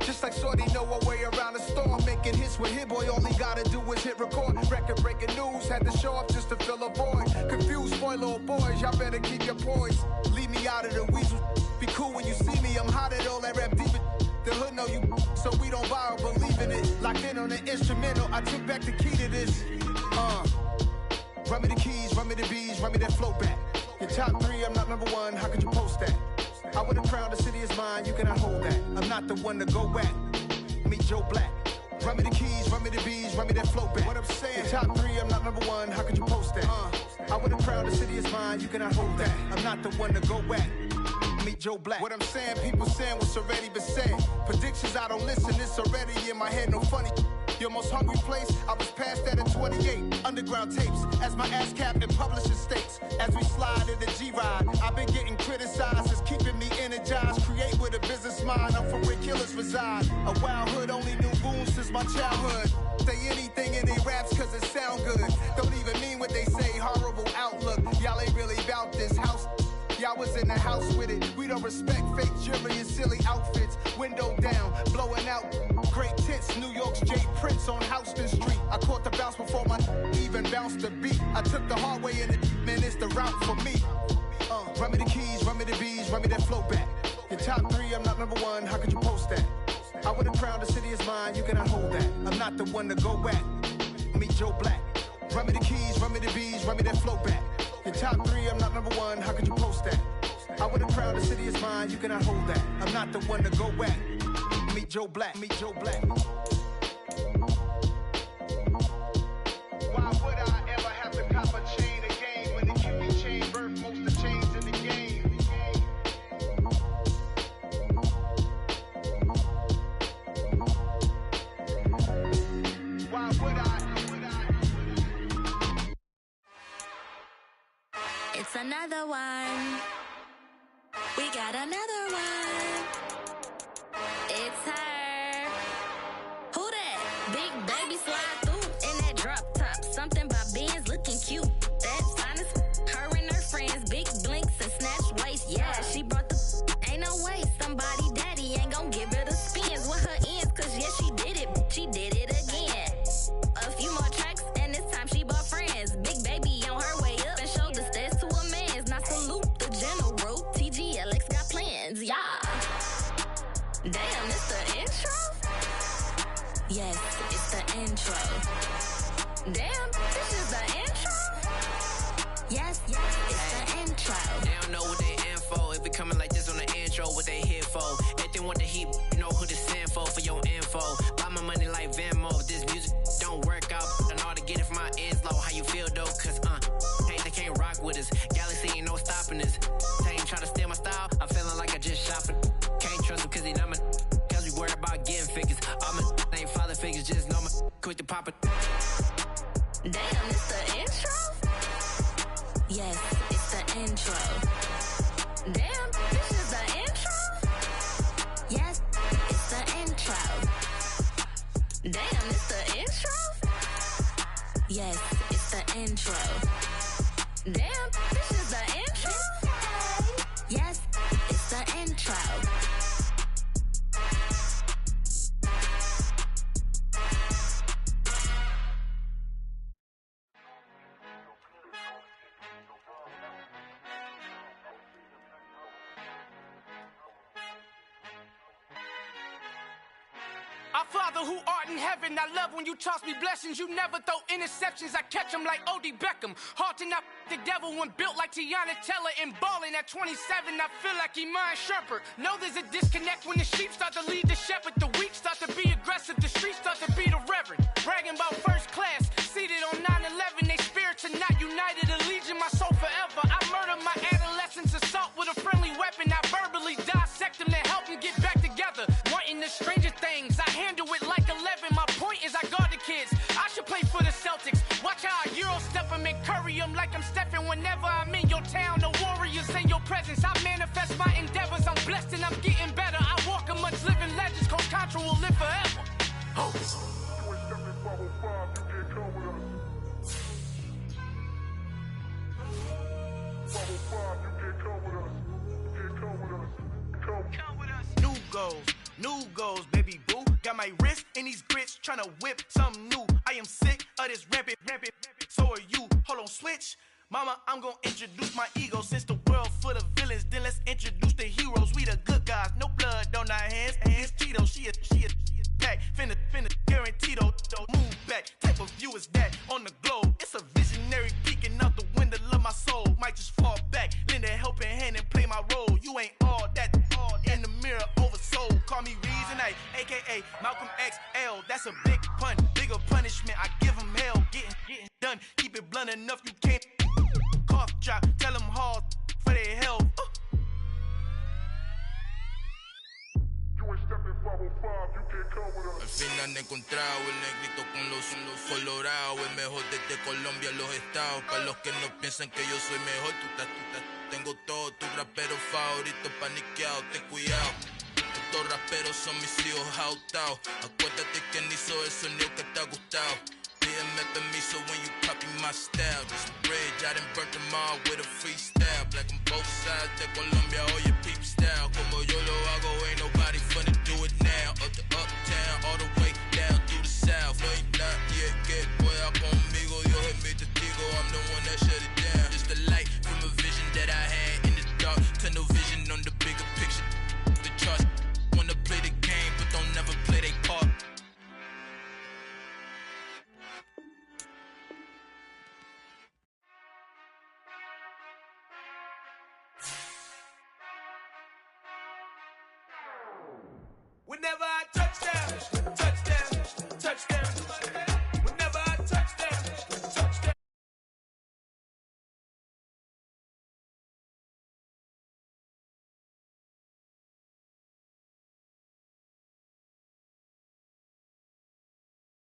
Just like Shorty know her way around the storm. Making hits with Hit Boy, all he gotta do is hit record. Record breaking news, had to show up just to fill a void. Confused, spoiled little boys, y'all better keep your poise. Leave me out of the weasel. Be cool when you see me, I'm hot at all that rap deep. The hood know you, so we don't borrow, believe in it. Locked in on the instrumental, I took back the key to this. Run me the keys, run me the bees, run me that flow back. Your top three, I'm not number one, how could you post that? I would've crowned the city is mine, you cannot hold that. I'm not the one to go back. Meet Joe Black. Run me the keys, run me the bees, run me that flow back. What I'm saying, your top three, I'm not number one, how could you post that? I would've crowned the city is mine, you cannot hold that. I'm not the one to go back. Meet Joe Black. What I'm saying, people saying what's already been said. Predictions, I don't listen, it's already in my head, no funny. Your most hungry place, I was past that at 28. Underground tapes, as my ass cap in publishing states. As we slide in the G-Ride, I've been getting criticized, it's keeping me energized. Create with a business mind, I'm from where killers reside. A wild hood, only knew goons since my childhood. Say anything in they raps cause it sound good. Don't even mean what they say, horrible outlook. Y'all ain't really about this house. Y'all was in the house with it. We don't respect fake jewelry and silly outfits. Window down, blowing out great tits. New York's Jay Prince on Houston Street. I caught the bounce before my even bounced the beat. I took the hard way in it, man, it's the route for me. Run me the keys, run me the bees, run me that flow back. Your top three, I'm not number one, how could you post that? I would've crowned the city is mine, you cannot hold that. I'm not the one to go back. Meet Joe Black. Run me the keys, run me the bees, run me that flow back. Your top three, I'm not number one, how could you post that? I would've crowned the city is mine, you cannot hold that. I'm not the one to go back. Meet Joe Black, meet Joe Black. Why would I ever have to cop a chain again when the QB chain birthed most of chains in the game? Why would I? It's another one. We got another one. It's her. Who that? Big baby slide through in that drop top. Something by Benz looking cute. That's honest. Her and her friends, big blinks and snatch waist. Yeah, she brought the. Ain't no way somebody daddy ain't gon' give her the spins with her ends. Cause yeah, she did it. She did it again. A few more tracks and this time she bought friends. Big baby on her way up and showed the stairs to a man's. Now salute the general. TGLX got plans, yeah. Damn, it's the intro? Yes, it's the intro. Damn, this is the intro? Yes, it's the intro. They don't know what they in for. If we coming like this on the intro, what they here for? If they want the heat, you know who to send for your info. Buy my money like Venmo. If this music don't work out, I know how to get it from my ends low. How you feel though? Cause hey, they can't rock with us. Galaxy ain't no stopping this. They ain't trying to steal my style. I'm feeling like I just shopping. Can't trust him cause he number. Cause we worried about getting figures. All my ain't father figures, just know my quick to pop it. Damn, it's the intro? Yes, it's the intro. Damn, this is the intro? Yes, it's the intro. Damn, it's the intro? Yes, it's the intro. Damn, this is the intro? Yes, it's the intro. Our Father who art in heaven, I love when you toss me blessings. You never throw interceptions, I catch them like O.D. Beckham. Hard to not the devil when built like Tiana Teller and balling at 27. I feel like Iman Shumpert. Know there's a disconnect when the sheep start to lead the shepherd. The weak start to be aggressive, the streets start to be the reverend. Bragging about first class, seated on 9/11. They spirits are not united, a legion, my soul forever. I murder my adolescence, assault with a friendly weapon. I verbally dissect them to help them get back together. Wanting the stranger things, I handle it like 11. My point is I guard the kids. I should play for the Celtics. Watch how I Euro step them and curry them like I'm stepping. Whenever I'm in your town, the warriors in your presence. I manifest my endeavors. I'm blessed and I'm getting better. I walk amongst living legends. Coach Contra will live forever. Oh. New goals, baby boo. Got my wrist in these grits, tryna whip something new. I am sick of this rampant. So are you. Hold on, switch. Mama, I'm gonna introduce my ego. Since the world full of villains, then let's introduce the heroes. We the good guys, no blood on our hands. Hands Tito, she a pack. Finna, guaranteed don't move back. Type of view is that on the globe. It's a visionary peeking out the window of my soul. Might just fall back, lend a helping hand and play my role. You ain't all that in the mirror oversold. Call me Reason A, aka Malcolm XL. That's a big pun, bigger punishment. I give him hell, getting done. Keep it blunt enough, you can't cough drop. Tell them hard for their health. Al fin han encontrado el negrito con los colorados, el mejor desde Colombia, los estados. Para los que no piensan que yo soy mejor, tengo todo, tus raperos favoritos paniqueados, ten cuidado. Estos raperos son mis hijos jautados. Acuérdate quién hizo el sonido que te ha gustado. Pídeme permiso when you copy my style. This bridge, I done burnt them all with a freestyle. Black on both sides de Colombia, oye peep style. Como yo lo hago, ain't nobody finna do it now. Up to uptown, all the way down through the south. No hay nadie que pueda conmigo, Dios es mi testigo. I'm the one that shut it down. Just the light from a vision that I had in the dark. Tunnel vision on the bigger picture. The charts wanna play the game, but don't never play their part. Whenever I touch down.